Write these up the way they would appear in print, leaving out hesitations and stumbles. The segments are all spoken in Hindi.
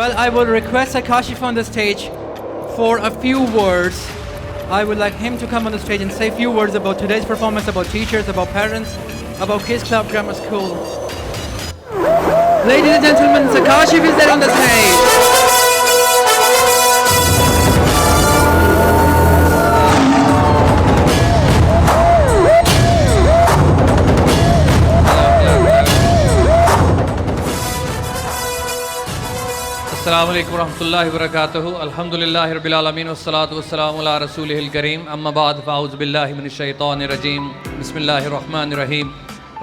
Well, I will request Akashif on the stage for a few words. I would like him to come on the stage and say a few words about today's performance, about teachers, about parents, about Kids Club Grammar School. Ladies and gentlemen, Akashif is there on the stage. अस्सलामु अलैकुम रहमतुल्लाहि व बरकातुहू अल्हम्दुलिल्लाहि रब्बिल आलमीन वस्सलातु वस्सलामु अला रसूलिहिल करीम अम्मा बाद फ़अऊज़ु बिल्लाहि मिनश शैतानिर रजीम बिस्मिल्लाहिर रहमानिर रहीम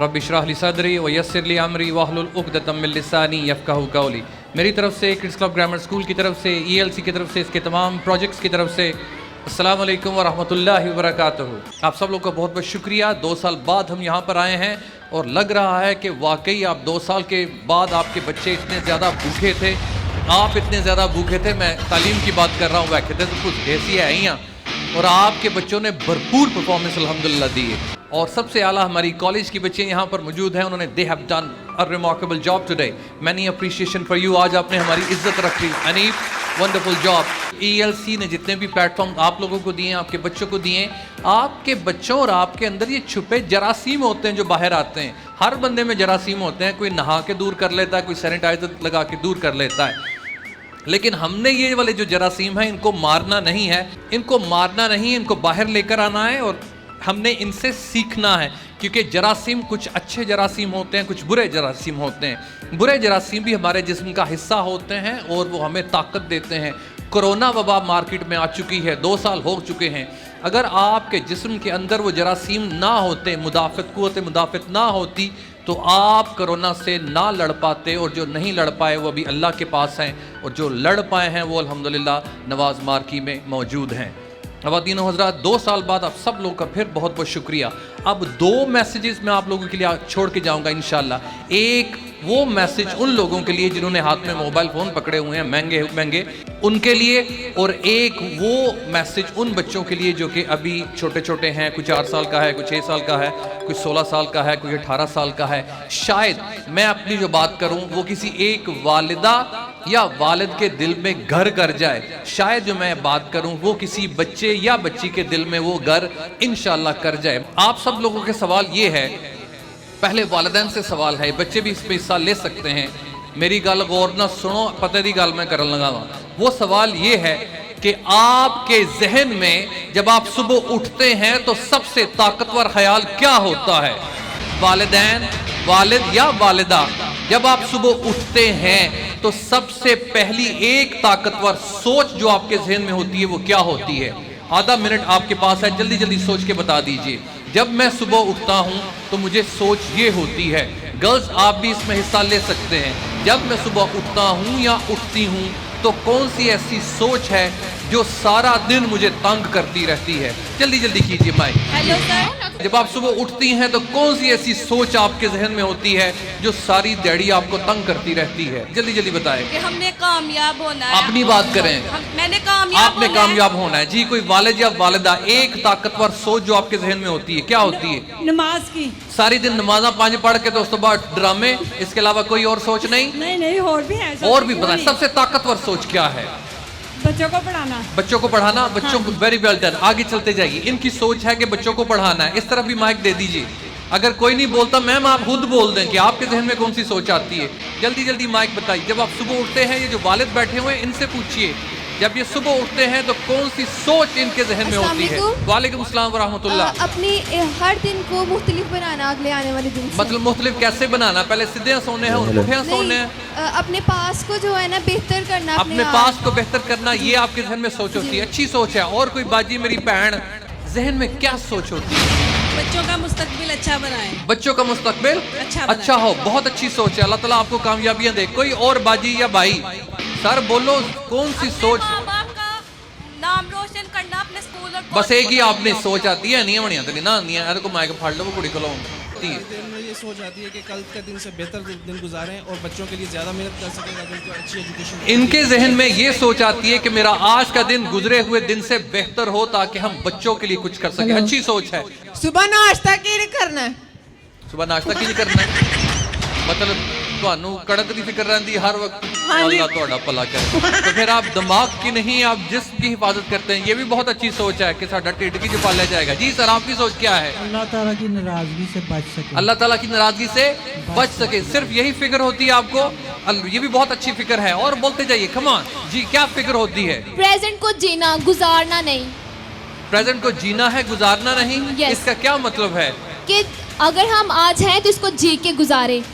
रब्बि इश्रह ली सदरी व यस्सिर ली अमरी वहलुल उक़दतम मिन लिसानी यफ़क़हू क़ौली। मेरी तरफ से किड्स क्लब ग्रामर स्कूल की तरफ से, ELC की तरफ से, इसके तमाम प्रोजेक्ट्स की तरफ से अस्सलामु अलैकुम व रहमतुल्लाहि व बरकातुहू। आप सब लोग का बहुत बहुत शुक्रिया। 2 साल बाद हम यहाँ पर आए हैं और लग रहा है कि वाकई आप 2 साल के बाद आपके बच्चे इतने ज़्यादा भूखे थे, आप इतने ज़्यादा भूखे थे। मैं तालीम की बात कर रहा हूँ, वह तो कुछ ऐसी है ही यहाँ, और आपके बच्चों ने भरपूर परफॉर्मेंस अल्हम्दुलिल्लाह दी है। और सबसे आला हमारी कॉलेज की बच्चे यहाँ पर मौजूद हैं, उन्होंने they have done a remarkable job today. Many appreciation for you. आज आपने हमारी इज्जत रखी। अनीफ वंडरफुल जॉब। ELC ने जितने भी प्लेटफॉर्म आप लोगों को दिए, आपके बच्चों को दिए, आपके बच्चों और आपके अंदर ये छुपे जरासीम होते हैं जो बाहर आते हैं। हर बंदे में जरासीम होते हैं, कोई नहा के दूर कर लेता है, कोई सैनिटाइजर लगा के दूर कर लेता है, लेकिन हमने ये वाले जो जरासीम हैं इनको मारना नहीं है, इनको मारना नहीं है, इनको बाहर लेकर आना है और हमने इनसे सीखना है। क्योंकि जरासीम कुछ अच्छे जरासीम होते हैं, कुछ बुरे जरासीम होते हैं। बुरे जरासीम भी हमारे जिस्म का हिस्सा होते हैं और वो हमें ताकत देते हैं। कोरोना वबा मार्केट में आ चुकी है, 2 साल हो चुके हैं। अगर आपके जिस्म के अंदर वो जरासीम ना होते, कुव्वत मुदाफ़त ना होती, तो आप कोरोना से ना लड़ पाते, और जो नहीं लड़ पाए वो अभी अल्लाह के पास हैं, और जो लड़ पाए हैं वो अल्हम्दुलिल्लाह नवाज़ मार्की में मौजूद हैं। ख़वातीन और हज़रात, 2 साल बाद आप सब लोगों का फिर बहुत बहुत शुक्रिया। अब 2 मैसेजेस मैं आप लोगों के लिए छोड़ के जाऊंगा इंशाल्लाह। एक वो मैसेज उन लोगों के लिए जिन्होंने हाथ में मोबाइल फ़ोन पकड़े हुए हैं महंगे महंगे, उनके लिए, और एक वो मैसेज उन बच्चों के लिए जो कि अभी छोटे छोटे हैं। कोई 4 साल का है, कोई 6 साल का है, कोई 16 साल का है, कोई 18 साल का है। शायद मैं अपनी जो बात करूं वो किसी एक वालिदा या वालिद के दिल में घर कर जाए। शायद जो मैं बात करूं वो किसी बच्चे या बच्ची के दिल में वो घर इंशाल्लाह कर जाए। आप सब लोगों के सवाल ये है, पहले वालिदैन से सवाल है, बच्चे भी इसमें हिस्सा ले सकते हैं। मेरी गल गौर ना सुनो, पते दी गल मैं करन लगा वां। वो सवाल ये है कि आपके जहन में जब आप सुबह उठते हैं तो सबसे ताकतवर ख्याल क्या होता है? वालिदैन, वालिद या वालिदा? जब आप सुबह उठते हैं तो सबसे पहली एक ताकतवर सोच जो आपके जहन में होती है वो क्या होती है? आधा मिनट आपके पास है, जल्दी जल्दी सोच के बता दीजिए। जब मैं सुबह उठता हूं तो मुझे सोच ये होती है। गर्ल्स, आप भी इसमें हिस्सा ले सकते हैं। जब मैं सुबह उठता हूं या उठती हूं तो कौन सी ऐसी सोच है जो सारा दिन मुझे तंग करती रहती है? जल्दी जल्दी कीजिए माइक। Hello sir. जब आप सुबह उठती हैं तो कौन सी ऐसी सोच आपके जहन में होती है जो सारी दिहाड़ी आपको तंग करती रहती है? जल्दी जल्दी बताएं। कि हमने कामयाब होना है। अपनी बात करें। मैंने कामयाब आपने कामयाब होना है। जी, कोई वालिद या वालिदा, एक ताकतवर सोच जो आपके जहन में होती है, क्या होती है? नमाज की। सारी दिन नमाजा 5 पढ़ के तो उसके बाद ड्रामे, इसके अलावा कोई और सोच नहीं? नहीं, और भी है। और भी बताएं, सबसे ताकतवर सोच क्या है? बच्चों को पढ़ाना। बच्चों को पढ़ाना। बच्चों को, वेरी वेल डन। आगे चलते जाइए। इनकी सोच है कि बच्चों को पढ़ाना है। इस तरफ भी माइक दे दीजिए। अगर कोई नहीं बोलता मैम आप खुद बोल दें कि आपके जहन में कौन सी सोच आती है। जल्दी जल्दी माइक बताइए। जब आप सुबह उठते हैं, ये जो वालिद बैठे हुए हैं इनसे पूछिए, जब ये सुबह उठते हैं तो कौन सी सोच इनके जहन में होती है? वालेकुम अस्सलाम व रहमतुल्लाह। अपनी हर दिन को मुख्तलिफ बनाना, अगले आने वाले दिन से। मतलब मुख्तलिफ कैसे बनाना? पहले सीधे सोने हैं, उठे सोने हैं। अपने पास को जो है ना बेहतर करना, अपने पास को बेहतर करना, ये आपके जहन में सोच होती है। अच्छी सोच है। और कोई बाजी मेरी बहन, जहन में क्या सोच होती है? बच्चों का मुस्तकबिल अच्छा बनाएं। बच्चों का मुस्तकबिल अच्छा हो। बहुत अच्छी सोच है। अल्लाह ताला आपको कामयाबियां दे। कोई और बाजी या भाई? सर बोलो, कौन सी सोच? नाम रोशन करना अपने स्कूल और बस एक ही आपने सोच आती है। नहीं बढ़िया तो नहीं ना, नहीं को माइक फाड़ लो, वो कुड़ी को लो। ये सोच आती है कि कल के दिन से बेहतर दिन गुजारें और बच्चों के लिए ज़्यादा मेहनत कर सकें ताकि उनको अच्छी एजुकेशन। इनके जहन में ये सोच आती है कि मेरा आज का दिन गुजरे हुए दिन से बेहतर हो ताकि हम बच्चों के लिए कुछ कर सकें। अच्छी सोच है। सुबह नाश्ता की करना है। सुबह नाश्ता की नहीं करना है, मतलब ਤੁਹਾਨੂੰ ਕੜਕ ਦੀ ਫਿਕਰ ਰਹਿੰਦੀ ਹਰ वक्त अल्लाह ਤੁਹਾਡਾ ਭਲਾ करे तो फिर आप दिमाग की नहीं आप जिस्म की हिफाजत करते हैं ये भी बहुत अच्छी सोच है कि साडा ढिड की जो पाला जाएगा जी सर आपकी सोच क्या है अल्लाह ताला की नाराजगी से बच सके अल्लाह ताला की नाराजगी से बच सके सिर्फ यही फिक्र होती है आपको ये भी बहुत अच्छी फिक्र है और बोलते जाइए कमान जी क्या फिक्र होती है प्रेजेंट को जीना गुजारना नहीं प्रेजेंट को जीना है गुजारना नहीं Yes. इसका क्या मतलब है कि अगर हम आज हैं तो इसको जी के गुजारे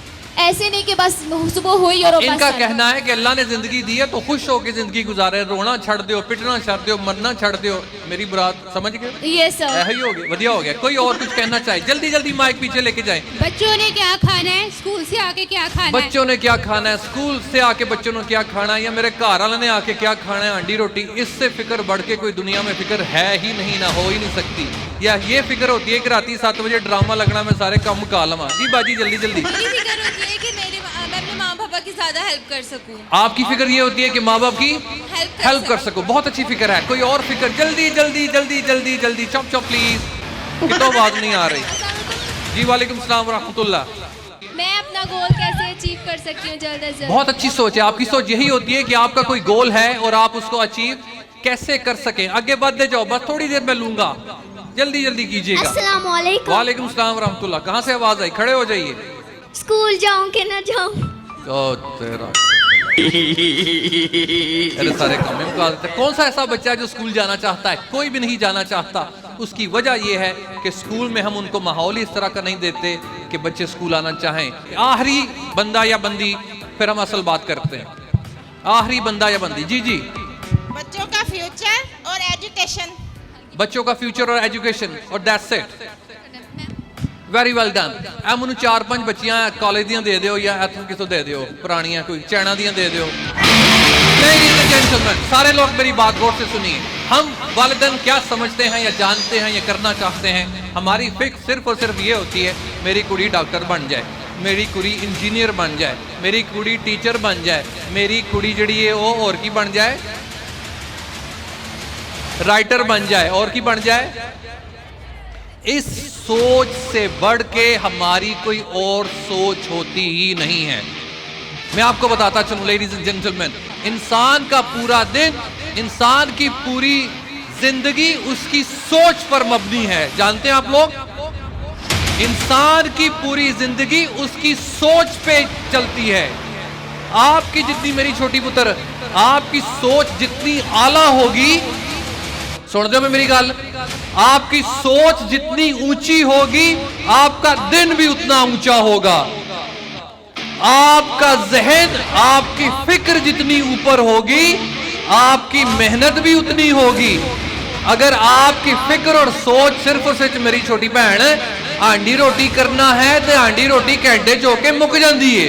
ऐसे नहीं कि बस सुबह हुई और वापस इनका आ गए। कहना है कि अल्लाह ने जिंदगी दी है तो खुश होकर जिंदगी गुजारे रोना छड़ दो पिटना छड़ दो मरना छड़ दो मेरी बुरात समझ गए ये सर यही हो गया बढ़िया हो गया कोई और कुछ कहना चाहे जल्दी जल्दी माइक पीछे लेके जाए बच्चों ने क्या खाना है स्कूल से आके क्या खाना है बच्चों ने क्या खाना है स्कूल से आके बच्चों ने क्या खाना है या मेरे घर वाले ने आके क्या खाना है अंडी रोटी इससे फिक्र बढ़ के कोई दुनिया में फिक्र है ही नहीं ना हो ही नहीं सकती या ये फिक्र होती है कि रात 7 बजे ड्रामा लगना मैं सारे काम मुका लवा जी बाजी जल्दी जल्दी मेरी फिक्र होती है कि मैं अपने माँ पापा की ज्यादा हेल्प कर सकूँ आपकी फिक्र ये होती है कि माँ बाप की हेल्प कर सको बहुत अच्छी फिक्र है कोई और फिक्र जल्दी जल्दी जल्दी जल्दी जल्दी चॉप चॉप प्लीज कितो आवाज नहीं आ रही जी वालेकुम सलाम रहमतुल्लाह मैं अपना गोल कैसे अचीव कर सकती हूँ जल्द से जल्द बहुत अच्छी सोच है आपकी सोच यही होती है कि आपका कोई गोल है और आप उसको अचीव कैसे कर सके आगे बढ़ते जाओ बस थोड़ी देर में लूंगा जल्दी जल्दी कीजिएगा अस्सलाम वालेकुम वालेकुम सलाम रहमतुल्लाह कहाँ से आवाज आई खड़े हो जाइए स्कूल जाऊँ कि ना जाऊँ ओ तेरा अरे सारे काम में मुका देते कौन सा ऐसा बच्चा है जो स्कूल जाना चाहता है कोई भी नहीं जाना चाहता उसकी वजह यह है कि स्कूल में हम उनको माहौल इस तरह का नहीं देते कि बच्चे स्कूल आना चाहें आखिरी बंदा या बंदी फिर हम असल बात करते हैं आखिरी बंदा या बंदी जी जी बच्चों का फ्यूचर और एजुकेशन बच्चों का फ्यूचर और एजुकेशन और that's it very well done ए मैनू 4-5 बच्चियां कॉलेज दियां दे दियो या इथों कितों दे दियो पुरानियां कोई चाइना दियां दे दियो लेडीज एंड जेंटलमैन सारे लोग मेरी बात गौर से सुनिए हम वालिदैन क्या समझते हैं या जानते हैं या करना चाहते हैं हमारी फिक्र सिर्फ और सिर्फ ये होती है मेरी कुड़ी डॉक्टर बन जाए मेरी कुड़ी इंजीनियर बन जाए मेरी कुड़ी टीचर बन जाए मेरी कुड़ी जड़ी है वो और की बन जाए राइटर बन जाए और की बन जाए इस सोच से बढ़ के हमारी कोई और सोच होती ही नहीं है मैं आपको बताता चलूं लेडीज एंड जेंटलमैन इंसान का पूरा दिन इंसान की पूरी जिंदगी उसकी सोच पर मबनी है जानते हैं आप लोग इंसान की पूरी जिंदगी उसकी सोच पे चलती है आपकी जितनी मेरी छोटी पुत्र आपकी सोच जितनी आला होगी सुन दो मेरी गल आपकी सोच जितनी ऊंची होगी आपका दिन भी उतना ऊंचा होगा आपका जहन आपकी फिक्र जितनी ऊपर होगी आपकी मेहनत भी उतनी होगी अगर आपकी फिक्र और सोच सिर्फ और सिर्फ मेरी छोटी बहन आंडी रोटी करना है तो आंडी रोटी घंटे चौके मुक जाती है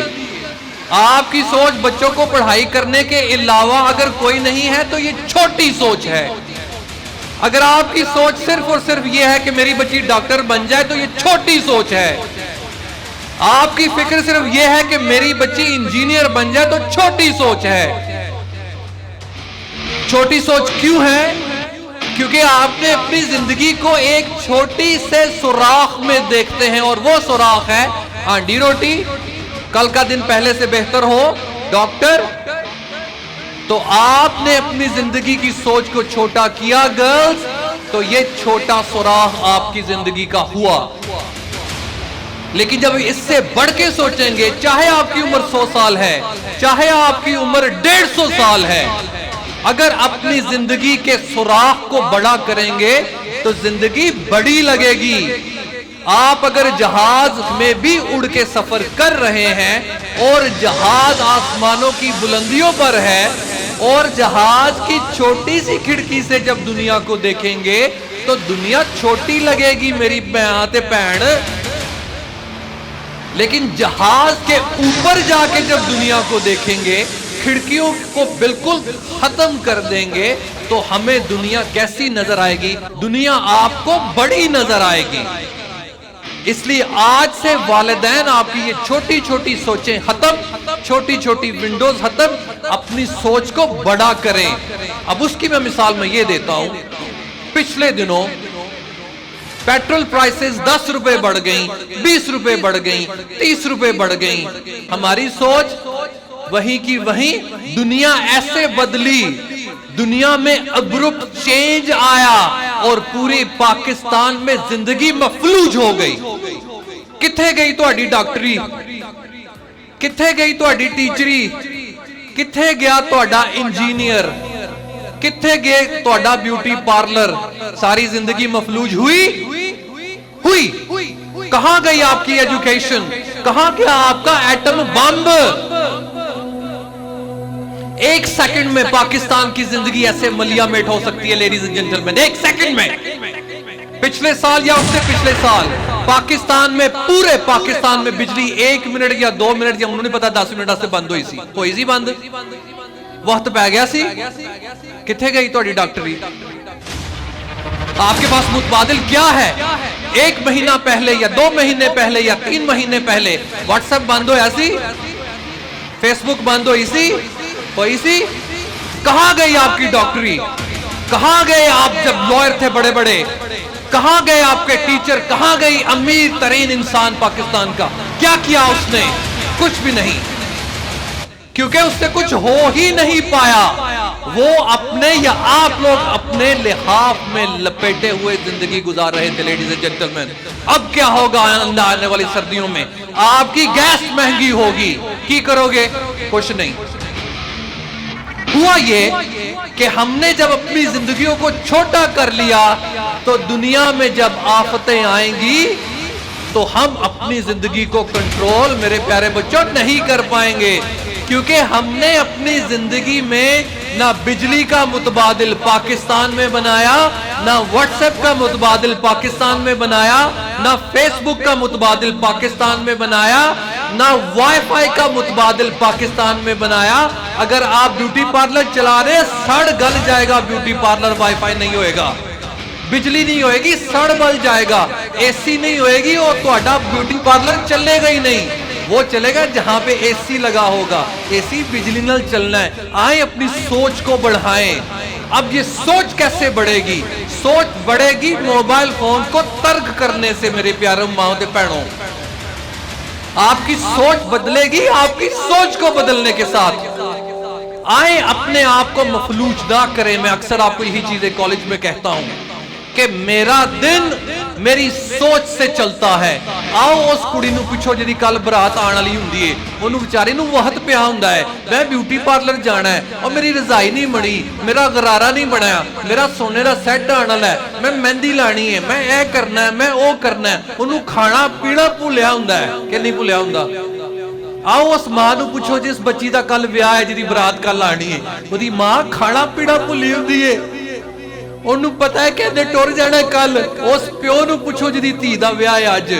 आपकी सोच बच्चों को पढ़ाई करने के अलावा अगर कोई नहीं है तो ये छोटी सोच है अगर आपकी सोच सिर्फ और सिर्फ ये है कि मेरी बच्ची डॉक्टर बन जाए तो ये छोटी सोच है आपकी फिक्र सिर्फ ये है कि मेरी बच्ची इंजीनियर बन जाए तो छोटी सोच है छोटी सोच क्यों है क्योंकि आपने अपनी जिंदगी को एक छोटी से सुराख में देखते हैं और वो सुराख है आंडी रोटी कल का दिन पहले से बेहतर हो डॉक्टर तो आपने अपनी जिंदगी की सोच को छोटा किया गर्ल्स तो ये छोटा सुराख आपकी जिंदगी का हुआ लेकिन जब इससे बढ़ के सोचेंगे चाहे आपकी उम्र 100 साल है चाहे आपकी उम्र 150 साल है अगर अपनी जिंदगी के सुराख को बड़ा करेंगे तो जिंदगी बड़ी लगेगी आप अगर जहाज में भी उड़ के सफर कर रहे हैं और जहाज आसमानों की बुलंदियों पर है और जहाज की छोटी सी खिड़की से जब दुनिया को देखेंगे तो दुनिया छोटी लगेगी मेरी भैन लेकिन जहाज के ऊपर जाके जब दुनिया को देखेंगे खिड़कियों को बिल्कुल खत्म कर देंगे तो हमें दुनिया कैसी नजर आएगी दुनिया आपको बड़ी नजर आएगी इसलिए आज से वालिदैन आपकी ये छोटी छोटी सोचें खत्म छोटी छोटी विंडोज खत्म अपनी सोच को बड़ा करें अब उसकी मैं मिसाल में ये देता हूं पिछले दिनों पेट्रोल प्राइसेस 10 रुपए बढ़ गई, 20 रुपए बढ़ गई, 30 रुपए बढ़ गई। हमारी सोच वहीं की वहीं, दुनिया ऐसे बदली, दुनिया में अब्रुप्ट चेंज आया और पूरे पाकिस्तान में जिंदगी मफलूज हो गई। किथे गई तुहाडी डॉक्टरी, किथे गई तुहाडी टीचरी, किथे गया तुहाडा इंजीनियर, किथे गए तुहाडा ब्यूटी पार्लर? सारी जिंदगी मफलूज हुई। कहां गई आपकी एजुकेशन, कहां गया आपका एटम बम? एक सेकंड में पाकिस्तान की जिंदगी ऐसे मलिया मेट हो सकती है लेडीज एंड जेंटलमैन, एक सेकंड में। पिछले साल या उससे पिछले साल पाकिस्तान में, पूरे पाकिस्तान में बिजली 1 मिनट या 2 मिनट या नहीं पता 10 मिनट से बंद हुई सी बंद। वक्त पै गया सी, किथे गई तुहाडी डॉक्टरी? आपके पास मुतबादिल क्या है? 1 महीना पहले या 2 महीने पहले या 3 महीने पहले व्हाट्सएप बंद होया सी, फेसबुक बंद हुई सी। कहां गई आपकी डॉक्टरी? कहां गए आप जब लॉयर थे बड़े बड़े? कहां गए आपके टीचर? कहां गई अमीर तरीन इंसान पाकिस्तान का? क्या किया उसने? कुछ भी नहीं, क्योंकि उससे कुछ हो ही नहीं पाया। वो अपने या आप लोग अपने लिहाफ में लपेटे हुए जिंदगी गुजार रहे थे लेडीज एंड जेंटलमैन। अब क्या होगा आने वाली सर्दियों में? आपकी गैस महंगी होगी, की करोगे? कुछ नहीं। हुआ ये कि हमने जब अपनी जिंदगियों को छोटा कर लिया तो दुनिया में जब आफतें आएंगी तो हम अपनी जिंदगी को कंट्रोल, मेरे प्यारे बच्चों, नहीं कर पाएंगे, क्योंकि हमने अपनी जिंदगी में ना बिजली का मुतबादिल पाकिस्तान में बनाया, ना व्हाट्सएप का मुतबादिल पाकिस्तान में बनाया, ना फेसबुक का मुतबादिल पाकिस्तान में बनाया, ना वाईफाई का मुतबादिल पाकिस्तान में बनाया। अगर आप ब्यूटी पार्लर चला रहे, सड़ गल जाएगा ब्यूटी पार्लर, वाईफाई नहीं होएगा, बिजली नहीं होएगी, सड़ बल जाएगा, एसी नहीं होएगी और तो ब्यूटी पार्लर चलेगा ही नहीं। वो चलेगा जहां पे एसी लगा होगा। एसी बिजली नाल चलना है। आए अपनी सोच को बढ़ाएं। अब ये सोच कैसे बढ़ेगी? सोच बढ़ेगी मोबाइल फोन को तर्क करने से, मेरे प्यारे माओ ते भैनों। आपकी सोच बदलेगी आपकी सोच को बदलने के साथ। आए अपने आप को मफलूज ना करें। मैं अक्सर आपको यही चीजें कॉलेज में कहता हूं कि मेरा दिन मेरी सोच से चलता है। आओ उस कुड़ी नूं पुछो जिहदी कल बरात आने वाली हुंदी है, ओनू विचारे नूं वहत पिया हुंदा है, मैं ब्यूटी पार्लर जाना है और मेरी रजाई नहीं बनी, मेरा गरारा नहीं बनाया, मेरा सोने का सैट आने वाला है, मैं मेहंदी लानी है, मैं ये करना है, मैं वो करना है। ओनू खाना पीना भुलिया हुंदा है कि नहीं भुलिया हुंदा? आओ उस मां नूं पुछो जिस बच्ची दा कल विआह है, जिहदी बरात कल आनी है, ओदी मां खाना पीना भुली हुंदी है, ओनू पता है कहते टुर जाना कल। उस प्यो नूं पुछो जिहदी धी दा विआह है अज,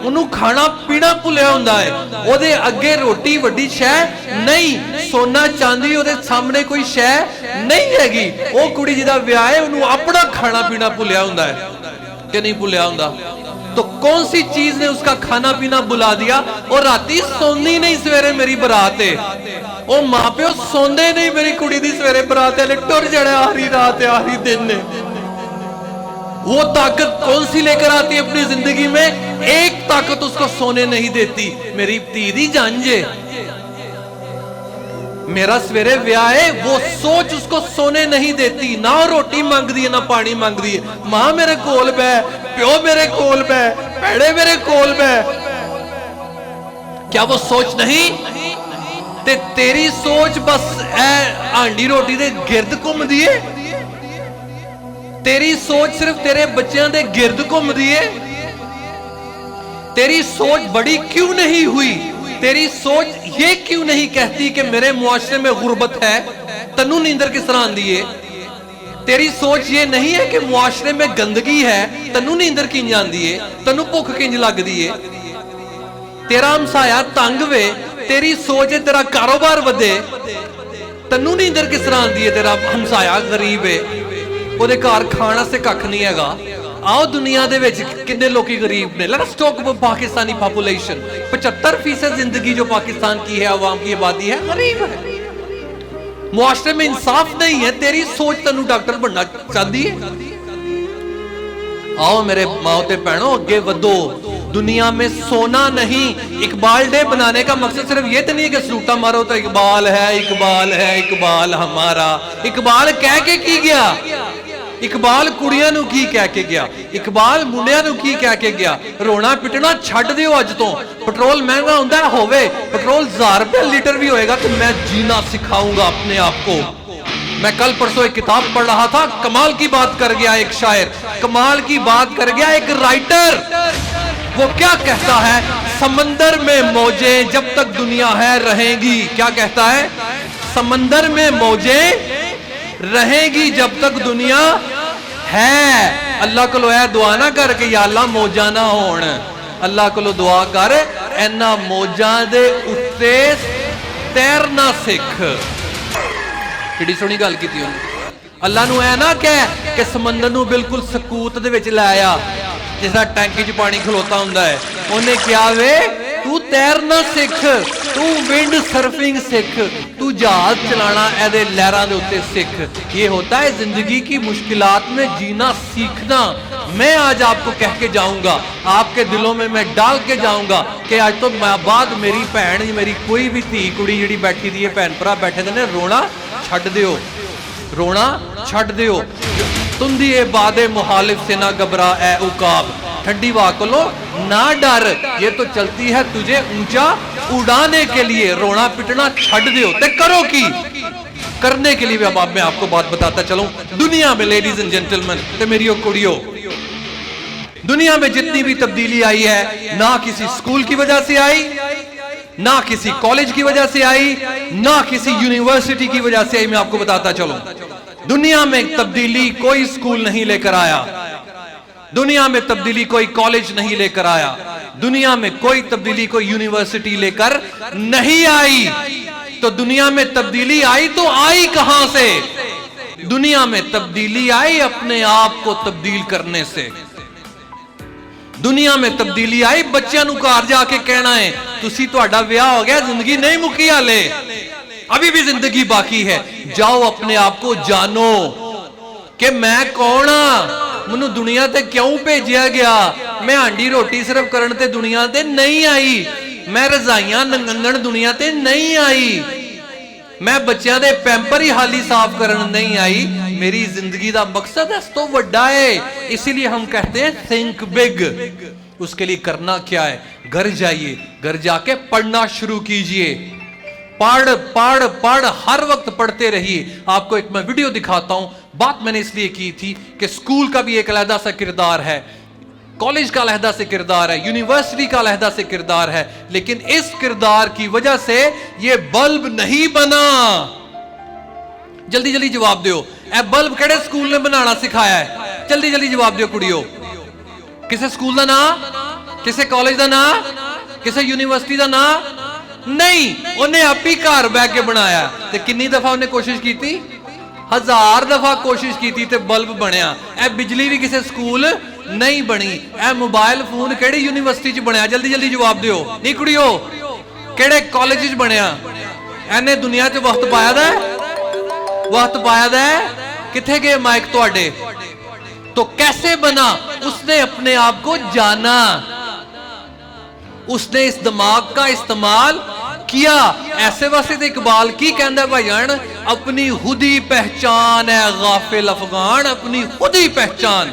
ओनू खाना पीना भुलिया हुंदा है, ओदे अगे रोटी वड्डी शै नहीं, सोना चांदी ओदे सामने कोई शै नहीं हैगी। ओ कुड़ी जिहदा विआह है ओनू अपना खाना पीना भुलिया हुंदा है कि नहीं भुलिया हुंदा? तो कौन सी चीज ने उसका खाना पीना बुला दिया? और राती सोनी नहीं, सवेरे मेरी बरात है। ओ मां प्यो सोंदे नहीं, मेरी कुड़ी दी सवेरे बरात है, टुर जाना आखिरी रात है, आखिरी दिन ने। वो ताकत कौन सी लेकर आती है अपनी जिंदगी में? एक ताकत उसको सोने नहीं देती, मेरी धी दी जंज। मेरा सवेरे विआह है, वो सोच उसको सोने नहीं देती। ना रोटी मांगदी है ना पानी मांगदी है। मां मेरे कोल बह, प्यो मेरे कोल बह, भैणे मेरे कोल बह। क्या वो सोच नहीं? ते तेरी सोच बस हांडी रोटी दे गिरद घूमदी है। तेरी सोच सिर्फ तेरे बच्चों दे गिरद घूमदी है। तेरी सोच बड़ी क्यों नहीं हुई? तेरी सोच ये क्यों नहीं कहती कि मेरे मुआशरे में गुर्बत है, तन्नू नींदर किस तरह आंदी है? तेरी सोच ये नहीं है कि मुआशरे में गंदगी है, तन्नू नींदर किंज आंदी है, तन्नू भुख किंज लगदी है? तेरा हमसाया तंग वे, तेरी सोच है तेरा कारोबार वधे, तन्नू नींदर किस तरह आंदी है? तेरा हमसाया गरीब है, ओदे घर खाना से कख नहीं हैगा। आओ दुनिया दे विच कितने लोग गरीब ने? Let's talk about Pakistani population. 75% जिंदगी जो पाकिस्तान की है, अवाम की आबादी है, गरीब है। मुआशरे में इंसाफ नहीं है। तेरी सोच तन्नू डॉक्टर बनना चाहती है। आओ मेरे माओ ते भैनों अगे वधो, दुनिया में सोना नहीं। इकबाल डे बनाने का मकसद सिर्फ ये तो नहीं है कि सलूटा मारो तो इकबाल है, इकबाल है, इकबाल हमारा। इकबाल कह के की गया? इकबाल कुड़ियां नू की कह के गया? इकबाल मुंडियां नू की कह के गया? रोना पिटना छड्ड दिओ अज तो। पेट्रोल महंगा हुंदा होवे, पेट्रोल 1000 रुपए लीटर भी होएगा तो मैं जीना सिखाऊंगा अपने आप को। मैं कल परसों एक किताब पढ़ रहा था, कमाल की बात कर गया एक शायर, कमाल की बात कर गया एक राइटर। वो क्या कहता है? समंदर में मौजें जब तक दुनिया है रहेगी। क्या कहता है? समंदर में मौजें रहेगी जब तक दुनिया है। अल्लाह को ऐ दुआ ना कर कि या अल्लाह मौजा ना होण। अल्लाह को दुआ कर इन्हां मौजां दे उत्ते तैरना सिख। किड्डी सोहनी गल कीती उन्हें। अल्लाह नू ऐ ना कह कि समंदर नू बिल्कुल सकूत दे विच लै आ, जिसदा टैंकी च पानी खलोता हुंदा है। उन्हें क्या वे तू तैरना सिख, तू विंड सर्फिंग सिख, तू जहाज चलाना एदे लहरां दे उत्ते सिख। ये होता है जिंदगी की मुश्किलात में जीना सीखना। मैं आज आपको कह के जाऊंगा, आपके दिलों में मैं डाल के जाऊंगा कि आज तो बाद मेरी भैन, मेरी कोई भी धी कुड़ी जिहड़ी बैठी दी है, भैन भरा बैठे दे ने, रोना छड्ड दिओ, रोना छड्ड दिओ। तुंदी ए बादे मुहालिफ से ना घबरा ए उकाब, ठंडी हवा को लो ना डर, ये तो चलती है तुझे ऊंचा उड़ाने के लिए। रोना पिटना छड्ड दियो ते करो की करने के लिए भी। अब मैं आपको बात बताता चलूं, दुनिया में लेडीज एंड जेंटलमैन ते मेरियो कुड़ियो, दुनिया में जितनी भी तब्दीली आई है ना किसी स्कूल की वजह से आई, ना किसी कॉलेज की वजह से आई, ना किसी यूनिवर्सिटी की वजह से आई। मैं आपको बताता चलूं, दुनिया में तब्दीली कोई स्कूल नहीं लेकर आया, दुनिया में तब्दीली कोई कॉलेज नहीं लेकर आया, दुनिया में कोई तब्दीली कोई यूनिवर्सिटी लेकर नहीं आई। तो दुनिया में तब्दीली आई तो आई कहां से? दुनिया में तब्दीली आई अपने आप को तब्दील करने से। दुनिया में तब्दीली आई बच्चों नू घर जाके कहना है तुसी तुहाडा विआह हो गया, जिंदगी नहीं मुकी हाले, अभी भी जिंदगी बाकी है। जाओ अपने आप को जानो कि मैं कौन हाँ, मैनू दुनिया ते क्यों भेजा गया। मैं हांडी रोटी सिर्फ करन ते दुनिया ते नहीं आई, मैं रजाइयां नंगन दुनिया ते नहीं आई, मैं बच्चों दे पैंपर ही हाली साफ करन नहीं आई। मेरी जिंदगी का मकसद इस तो वड्डा है। इसीलिए हम कहते हैं थिंक बिग। उसके लिए करना क्या है? घर जाइए, घर जाके पढ़ना शुरू कीजिए, पढ़ पढ़ पढ़, हर वक्त पढ़ते रहिए। आपको एक मैं वीडियो दिखाता हूं। बात मैंने इसलिए की थी कि स्कूल का भी एक अलहदा सा किरदार है, कॉलेज का अलहदा से किरदार है, यूनिवर्सिटी का अलहदा से किरदार है, लेकिन इस किरदार की वजह से ये बल्ब नहीं बना। जल्दी जल्दी जवाब दो, ए बल्ब केड़े स्कूल ने बनाना सिखाया है? जल्दी जल्दी जवाब दो कुड़ियो। किसे स्कूल का ना, किसे कॉलेज का ना, किसे यूनिवर्सिटी का ना नहीं, उन्हें आप ही घर बह के बनाया। ते कितनी दफा उन्हें कोशिश की थी? 1000 दफा कोशिश की थी ते बल्ब बनया। ए बिजली भी किसी स्कूल नहीं बनी। ए मोबाइल फोन केड़ी यूनिवर्सिटी च बनया? जल्दी जल्दी जवाब दियो। नहीं कुड़ियो, केड़े कॉलेज च बनया? एने दुनिया च वक्त पाया दा, वक्त पाया दा। किथे गए माइक तुहाडे? तो कैसे बना? उसने अपने आप को जाना, उसने इस दिमाग का इस्तेमाल किया। ऐसे वास्ते तो इकबाल की कहंदा भाईजान, अपनी खुद ही पहचान है गाफिल अफगान, अपनी खुद ही पहचान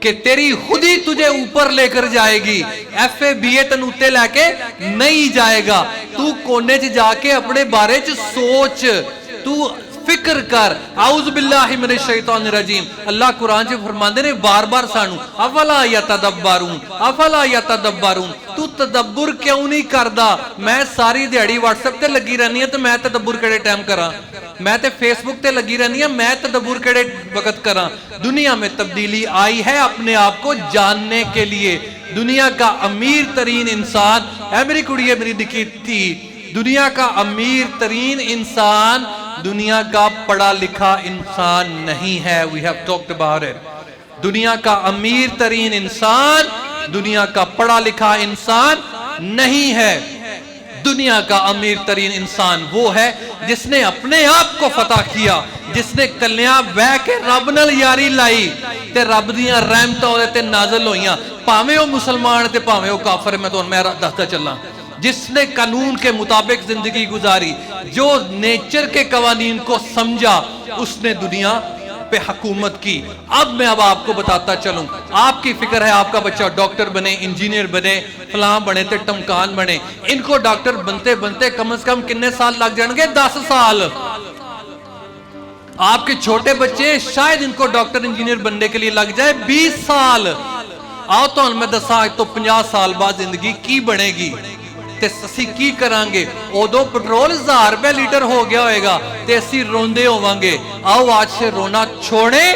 कि तेरी खुद ही तुझे ऊपर लेकर जाएगी। FA BA तन उत्ते लैके नहीं जाएगा। तू कोने च जाके अपने बारे च सोच, तू फिक्र कर। आउज़ु बिल्लाहि मिनश शैतानिर रजीम। अल्लाह कुरान च फरमांदे ने बार बार सानू, अफला यतदब्बरून, अफला यतदब्बरून। तू तदब्बुर क्यों नहीं करदा? मैं सारी दिहाड़ी व्हाट्सएप ते लगी रहनी है, तो मैं तदब्बुर केड़े टाइम करा? मैं ते फेसबुक ते लगी रहनी है, मैं तदब्बुर केड़े वक्त करा? दुनिया में तब्दीली आई है अपने आप को जानने के लिए। दुनिया का अमीर तरीन इंसान, है मेरी कुड़िए मेरी दिखी थी, दुनिया का अमीर तरीन इंसान दुनिया का पढ़ा लिखा इंसान नहीं है। We have talked about it. दुनिया का अमीर तरीन इंसान दुनिया का पढ़ा लिखा इंसान नहीं है। दुनिया का अमीर तरीन इंसान वो है जिसने अपने आप को फतह किया, जिसने कल्याण बह के रब नाल यारी लाई, ते रब दियां रहमतां ओहदे ते नाज़िल होईयां, भावें वो मुसलमान ते भावें वो काफिर। मैं तुहानू मैं दसदा चला, जिसने कानून के मुताबिक जिंदगी गुजारी, जो नेचर के कवानीन को समझा, उसने दुनिया पे हुकूमत की। अब मैं आपको बताता चलूं, आपकी फिक्र है आपका बच्चा डॉक्टर बने, इंजीनियर बने, फलां बने ते टमकान बने। इनको डॉक्टर बनते बनते कम से कम कितने साल लग जाएंगे? 10 साल। आपके छोटे बच्चे शायद इनको डॉक्टर इंजीनियर बनने के लिए लग जाए 20 साल। आओ तो मैं दसा तो 50 साल बाद जिंदगी की बनेगी ते असी की करांगे। उदों पेट्रोल 1000 रुपए लीटर हो गया होएगा ते असी रोंदे होवांगे। आओ आज से रोना छोड़ें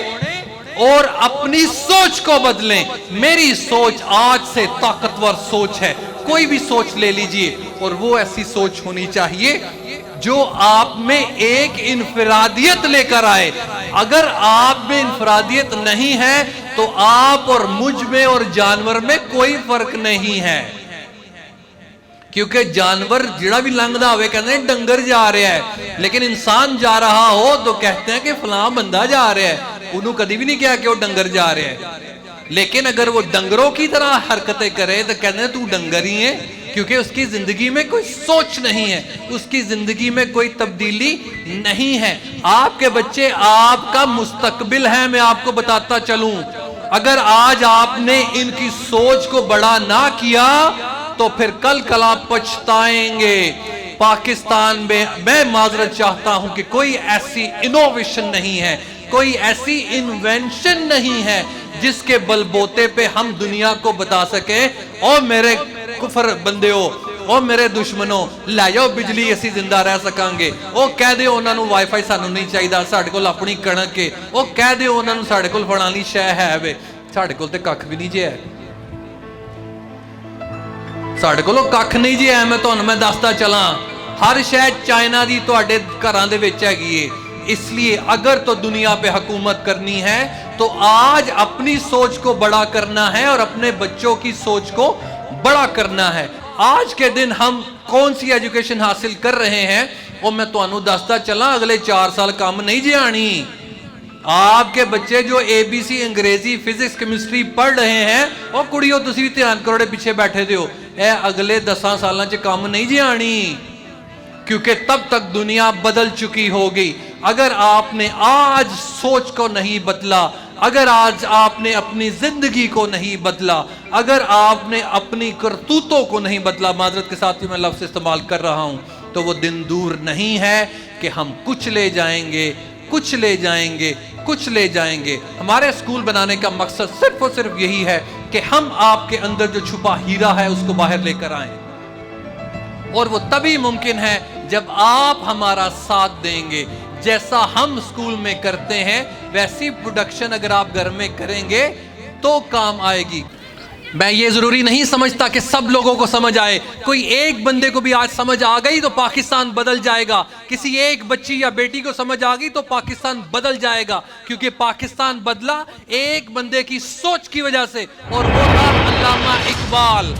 और अपनी सोच को बदलें। मेरी सोच आज से ताकतवर सोच है, कोई भी सोच ले लीजिए, और वो ऐसी सोच होनी चाहिए जो आप में एक इनफरादियत लेकर आए। अगर आप में इनफरादियत नहीं है तो आप और मुझ में और जानवर में कोई फर्क नहीं है, क्योंकि जानवर जिड़ा भी लंघदा होवे कहते हैं डंगर जा रहा है, लेकिन इंसान जा रहा हो तो कहते हैं कि फलां बंदा जा रहा है। उन्होंने कभी भी नहीं कहा कि वो डंगर जा रहा है। लेकिन अगर वो डंगरों की तरह हरकतें करे तो कहते हैं तू डंगर ही है, क्योंकि उसकी जिंदगी में कोई सोच नहीं है, उसकी जिंदगी में कोई तब्दीली नहीं है। आपके बच्चे आपका मुस्तकबिल है। मैं आपको बताता चलूं, अगर आज आपने इनकी सोच को बड़ा ना किया तो फिर कल कला पछताएंगे। पाकिस्तान में मैं माजरत चाहता हूं कि कोई ऐसी इनोवेशन नहीं है, कोई ऐसी इन्वेंशन नहीं है जिसके बलबोते पे हम दुनिया को बता सके, ओ मेरे कुफर बंदेओ, ओ मेरे दुश्मनों, लै जाओ बिजली, असी जिंदा रह सकांगे। ओ कह दो उन्होंने वाईफाई सानू नहीं चाहिए, साडे कोल अपनी कणक है। ओ कह दो उन्होंने साडे कोल फलानी शै है वे, साडे कोल ते कख भी नहीं जे है, साडे कोल कख नहीं जे है। मैं तुहानू मैं दसदा चला, हर शै चाइना दी तुहाडे घरां दे विच हैगी है। इसलिए अगर तो दुनिया पे हुकूमत करनी है तो आज अपनी सोच को बड़ा करना है और अपने बच्चों की सोच को बड़ा करना है। आज के दिन हम कौन सी एजुकेशन हासिल कर रहे हैं वो मैं तुहानू दसदा चला, अगले 4 साल काम नहीं जी आनी। आपके बच्चे जो ABC अंग्रेजी फिजिक्स केमिस्ट्री पढ़ रहे हैं, वो कुड़ियों तुसी भी ध्यान करो पीछे बैठे दे हो, अगले 10 सालों च काम नहीं जी आनी, क्योंकि तब तक दुनिया बदल चुकी होगी। अगर आपने आज सोच को नहीं बदला, अगर आज आपने अपनी जिंदगी को नहीं बदला, अगर आपने अपनी करतूतों को नहीं बदला, माजरत के साथ भी मैं लफ्ज़ इस्तेमाल कर रहा हूं, तो वो दिन दूर नहीं है कि हम कुछ ले जाएंगे, कुछ ले जाएंगे, कुछ ले जाएंगे। हमारे स्कूल बनाने का मकसद सिर्फ और सिर्फ यही है कि हम आपके अंदर जो छुपा हीरा है उसको बाहर लेकर आए, और वो तभी मुमकिन है जब आप हमारा साथ देंगे। जैसा हम स्कूल में करते हैं वैसी प्रोडक्शन अगर आप घर में करेंगे तो काम आएगी। मैं ये जरूरी नहीं समझता कि सब लोगों को समझ आए, कोई एक बंदे को भी आज समझ आ गई तो पाकिस्तान बदल जाएगा। किसी एक बच्ची या बेटी को समझ आ गई तो पाकिस्तान बदल जाएगा, क्योंकि पाकिस्तान बदला एक बंदे की सोच की वजह से, और वो था अल्लामा इकबाल।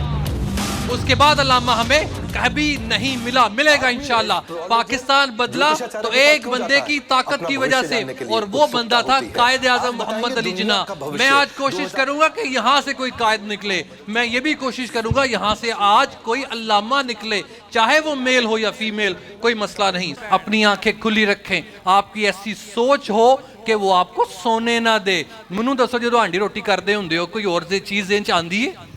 उसके बाद अल्लामा हमें कभी नहीं मिला, मिलेगा इंशाल्लाह। पाकिस्तान बदला तो एक बंदे की ताकत की वजह से, और वो बंदा था कायद आजम मोहम्मद अली जिन्ना। मैं आज कोशिश करूंगा कि यहाँ से कोई कायद निकले, मैं ये भी कोशिश करूंगा यहाँ से आज कोई अल्लामा निकले, चाहे वो मेल हो या फीमेल, कोई मसला नहीं। अपनी आंखें खुली रखें, आपकी ऐसी सोच हो कि वो आपको सोने ना दे। मैनू दसो जो हांडी रोटी करते होंगे हो, कोई और चीज देन च आंदी है?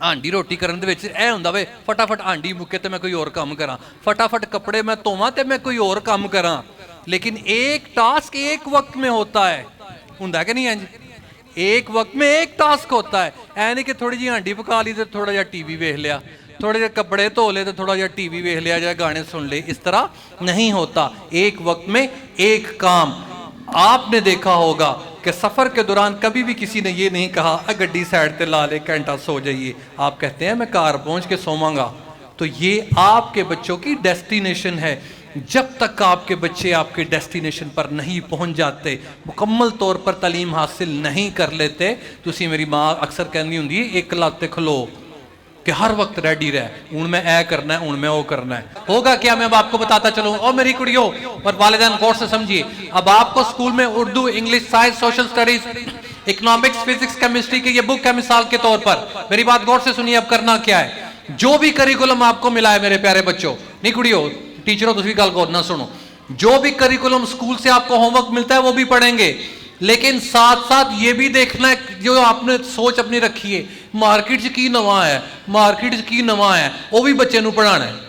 हांडी रोटी करने विच यह हुंदा वे फटाफट हांडी मुके तो मैं कोई और काम करा, फटाफट कपड़े मैं धोवां तो मैं कोई और काम करा। लेकिन एक टास्क एक वक्त में होता है, हुंदा कि नहीं है जी? एक वक्त में एक टास्क होता है। ऐ नहीं कि थोड़ी जी हांडी पका ली तो थोड़ा जिहा टीवी वेख लिया, थोड़े जे कपड़े धो ले तो थोड़ा जिहा टीवी वेख लिया, या गाने सुन ले, इस तरह नहीं होता। एक वक्त में एक काम। आपने देखा होगा कि सफर के दौरान कभी भी किसी ने ये नहीं कहा गड्डी साइड पे ला ले, घंटा सो जाइए। आप कहते हैं मैं कार पहुंच के सोवांगा। तो ये आपके बच्चों की डेस्टिनेशन है। जब तक आपके बच्चे आपके डेस्टिनेशन पर नहीं पहुंच जाते, मुकम्मल तौर पर तालीम हासिल नहीं कर लेते, तुसी मेरी माँ अक्सर कहनी हुंदी है एक लाते खलो कि हर वक्त रेडी रह, हूं मैं ऐ करना है, हूं मैं वो करना है। होगा क्या, मैं अब आपको बताता चलूं। और मेरी कुड़ियों और वालिदैन गौर से समझिए, अब आपको स्कूल में Urdu, English, science, social studies economics, physics, chemistry की ये बुक है मिसाल के तौर पर। मेरी बात गौर से सुनिए, अब करना क्या है, जो भी करिकुलम आपको मिला है मेरे प्यारे बच्चों, नहीं कुड़ियों, टीचरों तुम भी गल को ना सुनो, जो भी करिकुलम स्कूल से आपको होमवर्क मिलता है वो भी पढ़ेंगे, लेकिन साथ साथ ये भी देखना है जो आपने सोच अपनी रखी है मार्केट की नवा है, मार्केट की नवा है, वो भी बच्चे को पढ़ाना है।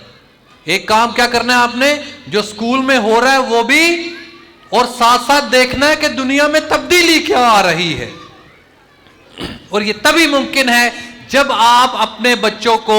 एक काम क्या करना है आपने, जो स्कूल में हो रहा है वो भी, और साथ साथ देखना है कि दुनिया में तब्दीली क्या आ रही है। और ये तभी मुमकिन है जब आप अपने बच्चों को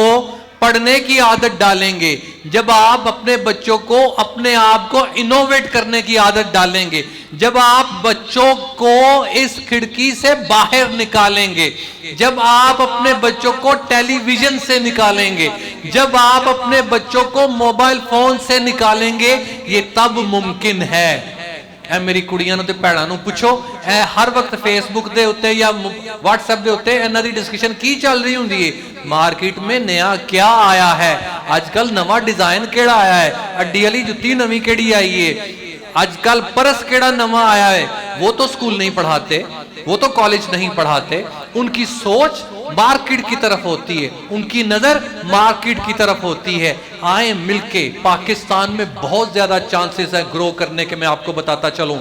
पढ़ने की आदत डालेंगे, जब आप अपने बच्चों को अपने आप को इनोवेट करने की आदत डालेंगे, जब आप बच्चों को इस खिड़की से बाहर निकालेंगे, जब आप अपने बच्चों को टेलीविजन से निकालेंगे, जब आप अपने बच्चों को मोबाइल फोन से निकालेंगे, ये तब मुमकिन है। ए मेरी कुड़ियां ते भैणां नूं पुछो, ए हर वक्त फेसबुक दे उत्ते या व्हाट्सएप दे उत्ते इन्हां दी डिस्कशन की चल रही हुंदी है, मार्केट में नया क्या आया है, आजकल नवा डिजाइन केड़ा आया है, अड्डी वाली जुत्ती नवी केड़ी आई है, आजकल पर्स केड़ा नवा आया है। वो तो स्कूल नहीं पढ़ाते, वो तो कॉलेज नहीं पढ़ाते, उनकी सोच मार्केट की तरफ होती है, उनकी नजर मार्केट की तरफ होती है। आए मिलके, पाकिस्तान में बहुत ज्यादा चांसेस है ग्रो करने के, मैं आपको बताता चलूं।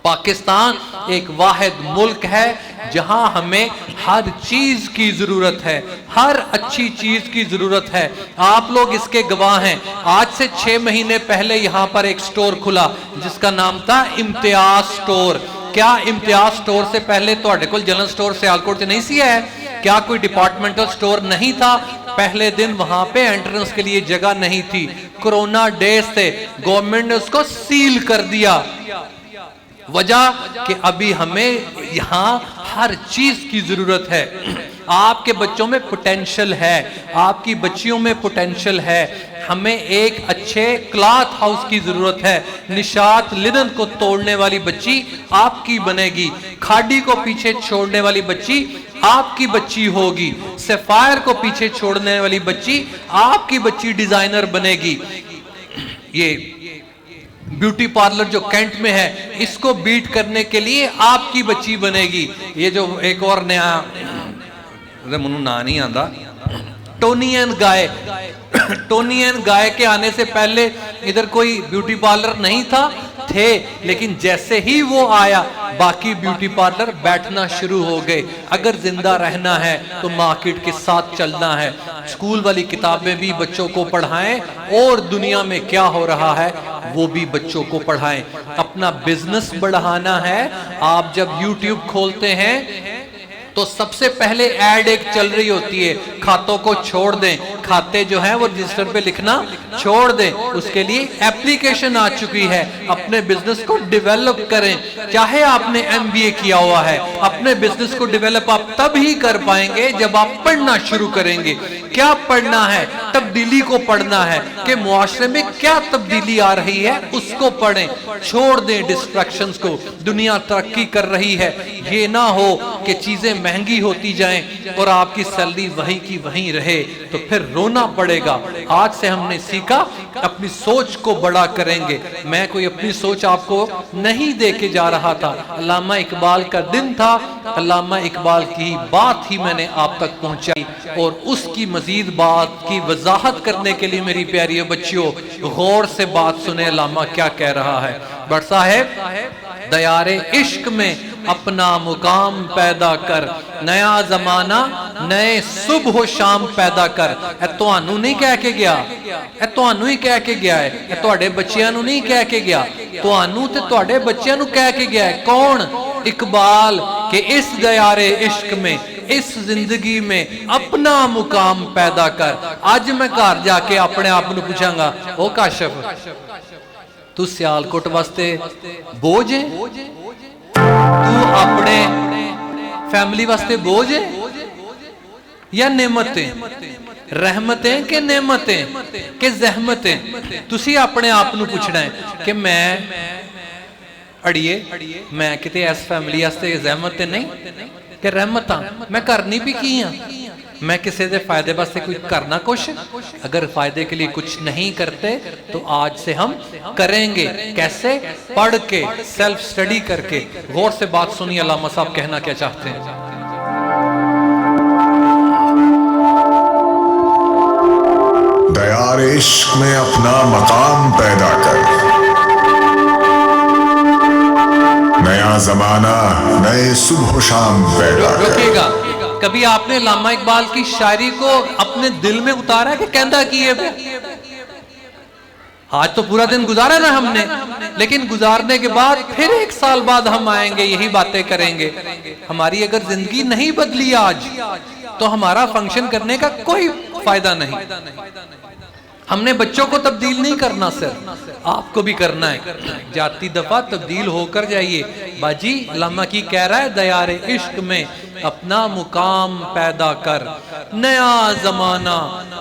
पाकिस्तान एक वाहिद मुल्क है जहां हमें हर चीज की जरूरत है, हर अच्छी चीज की जरूरत है। आप लोग इसके गवाह हैं। आज से 6 महीने पहले यहां पर एक स्टोर खुला जिसका नाम था इम्तियाज स्टोर। क्या इम्तियाज स्टोर से पहले ਤੁਹਾਡੇ ਕੋਲ जनरल स्टोर सियालकोट से नहीं सी है? क्या कोई डिपार्टमेंटल स्टोर नहीं था? पहले दिन वहां पे एंट्रेंस के लिए जगह नहीं थी, कोरोना डेज थे, गवर्नमेंट ने उसको सील कर दिया। वजह कि अभी हमें यहां हर चीज की जरूरत है। आपके बच्चों में पोटेंशियल है, आपकी बच्चियों में पोटेंशियल है, हमें एक अच्छे क्लॉथ हाउस की जरूरत है। निशात लिनन को तोड़ने वाली बच्ची आपकी बनेगी, खाड़ी को पीछे छोड़ने वाली बच्ची आपकी बच्ची होगी, सफायर को पीछे छोड़ने वाली बच्ची आपकी बच्ची डिजाइनर बनेगी। ये ब्यूटी पार्लर जो कैंट में है, इसको बीट करने के लिए आपकी बच्ची बनेगी। ये जो एक और नया मनु ना नहीं आंदा, Toni and Guy, Toni and Guy के आने से पहले इधर कोई ब्यूटी पार्लर नहीं था, थे, लेकिन जैसे ही वो आया बाकी ब्यूटी पार्लर बैठना शुरू हो गए। अगर जिंदा रहना है तो मार्केट के साथ चलना है। स्कूल वाली किताबें भी बच्चों को पढ़ाएं और दुनिया में क्या हो रहा है वो भी बच्चों को पढ़ाएं। अपना बिजनेस बढ़ाना है। आप जब YouTube खोलते हैं तो सबसे पहले ऐड एक चल रही होती है, खातों को छोड़ दें, खाते जो है वो रजिस्टर पे लिखना छोड़ दें। उसके लिए एप्लीकेशन आ चुकी है। अपने बिजनेस को डेवलप करें। चाहे आपने MBA किया हुआ है, अपने बिजनेस को डेवलप आप तब ही कर पाएंगे जब आप पढ़ना शुरू करेंगे। क्या पढ़ना है? तब्दीली को पढ़ना है कि मुआशरे में क्या तब्दीली आ रही है उसको पढ़ें। छोड़ दें डिस्ट्रैक्शंस को। दुनिया तरक्की कर रही है, ये ना हो कि चीजें महंगी होती जाएं और आपकी सैलरी वहीं की वहीं रहे, तो फिर रोना पड़ेगा। आज से हमने सीखा अपनी सोच को बड़ा करेंगे। मैं कोई अपनी सोच आपको नहीं दे के जा रहा था, अल्लामा इकबाल का दिन था, अल्लामा इकबाल की बात ही मैंने आप तक पहुंचाई और उसकी मजीद बात की वजाहत करने के लिए मेरी प्यारी बच्चियों गौर से बात सुने अल्लामा क्या कह रहा है। बट साहब, दयारे इश्क में अपना मुकाम पैदा कर, नया जमाना नए सुबह शाम पैदा कर। ए तुहानू नहीं कह के गया, ए तुहानू ही कह के गया है, ए तुहाडे बच्चियां नू नहीं कह के गया, तुहानू ते तुहाडे बच्चियां नू कह के गया है। कौन? इकबाल के इस दयारे इश्क में, इस जिंदगी में अपना मुकाम पैदा कर। आज मैं घर जाके अपने आप नू पूछांगा, ओ काशिफ तू सियालकोट वास्ते बोझ है? तू अपने फैमिली वास्ते बोझ है या नेमतें? रहमतें के नेमतें के जहमतें? तुसी अपने आप नू पूछना है कि मैं अड़िए मैं किते इस फैमिली वास्ते जहमत नहीं कि रहमत, मैं करनी भी की हाँ। मैं किसी से फायदे वास्ते कोई करना कुछ, अगर फायदे के लिए कुछ नहीं करते तो आज से हम करेंगे। कैसे? पढ़ के, सेल्फ स्टडी करके। गौर से बात सुनिए, अल्लामा साहब कहना क्या चाहते हैं। दयार इश्क में अपना मकाम पैदा कर, नया जमाना नए सुबह शाम पैदा कर। रुकिएगा, कभी आपने अल्लामा इकबाल की शायरी को अपने दिल में उतारा कि कहता किए? आज तो पूरा दिन गुजारा ना हमने, लेकिन गुजारने के बाद फिर 1 साल बाद हम आएंगे, यही बातें करेंगे। हमारी अगर जिंदगी नहीं बदली आज, तो हमारा फंक्शन करने का कोई फायदा नहीं। हमने बच्चों को तब्दील नहीं करना सर, आपको भी करना है। जाती दफा तब्दील होकर जाइए। बाजी अल्लामा की कह रहा है, दयारे इश्क में अपना मुकाम पैदा कर, नया जमाना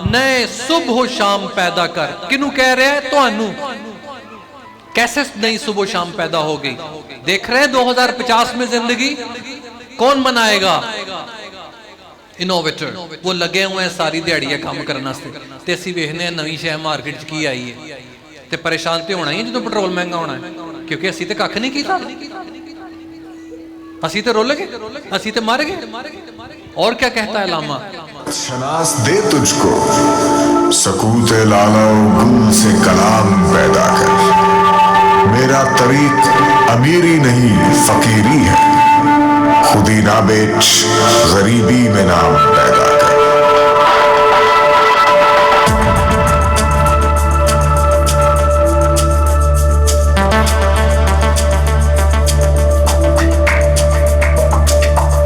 नए सुबह शाम पैदा कर। किनू कह रहे हैं? तो कैसे नई सुबह शाम पैदा हो गई? देख रहे हैं 2050 में जिंदगी कौन बनाएगा? इनोवेटर। वो लगे हुए हैं सारी दिहाड़ी काम करने ते असीं वेखने नवी शै मार्केट च की आई है, ते परेशान तो होना ही जो पेट्रोल महंगा होना है, क्योंकि असीं ते कख नहीं कीता, असीं ते रुल गए, असीं ते मर गए। और क्या कहता है अल्लामा? शनास दे तुझको सकूते लालो गुल से कलाम पैदा कर, मेरा तरीक अमीरी नहीं फकीरी है, खुदी ना बेच गरीबी में नाम पैदा कर।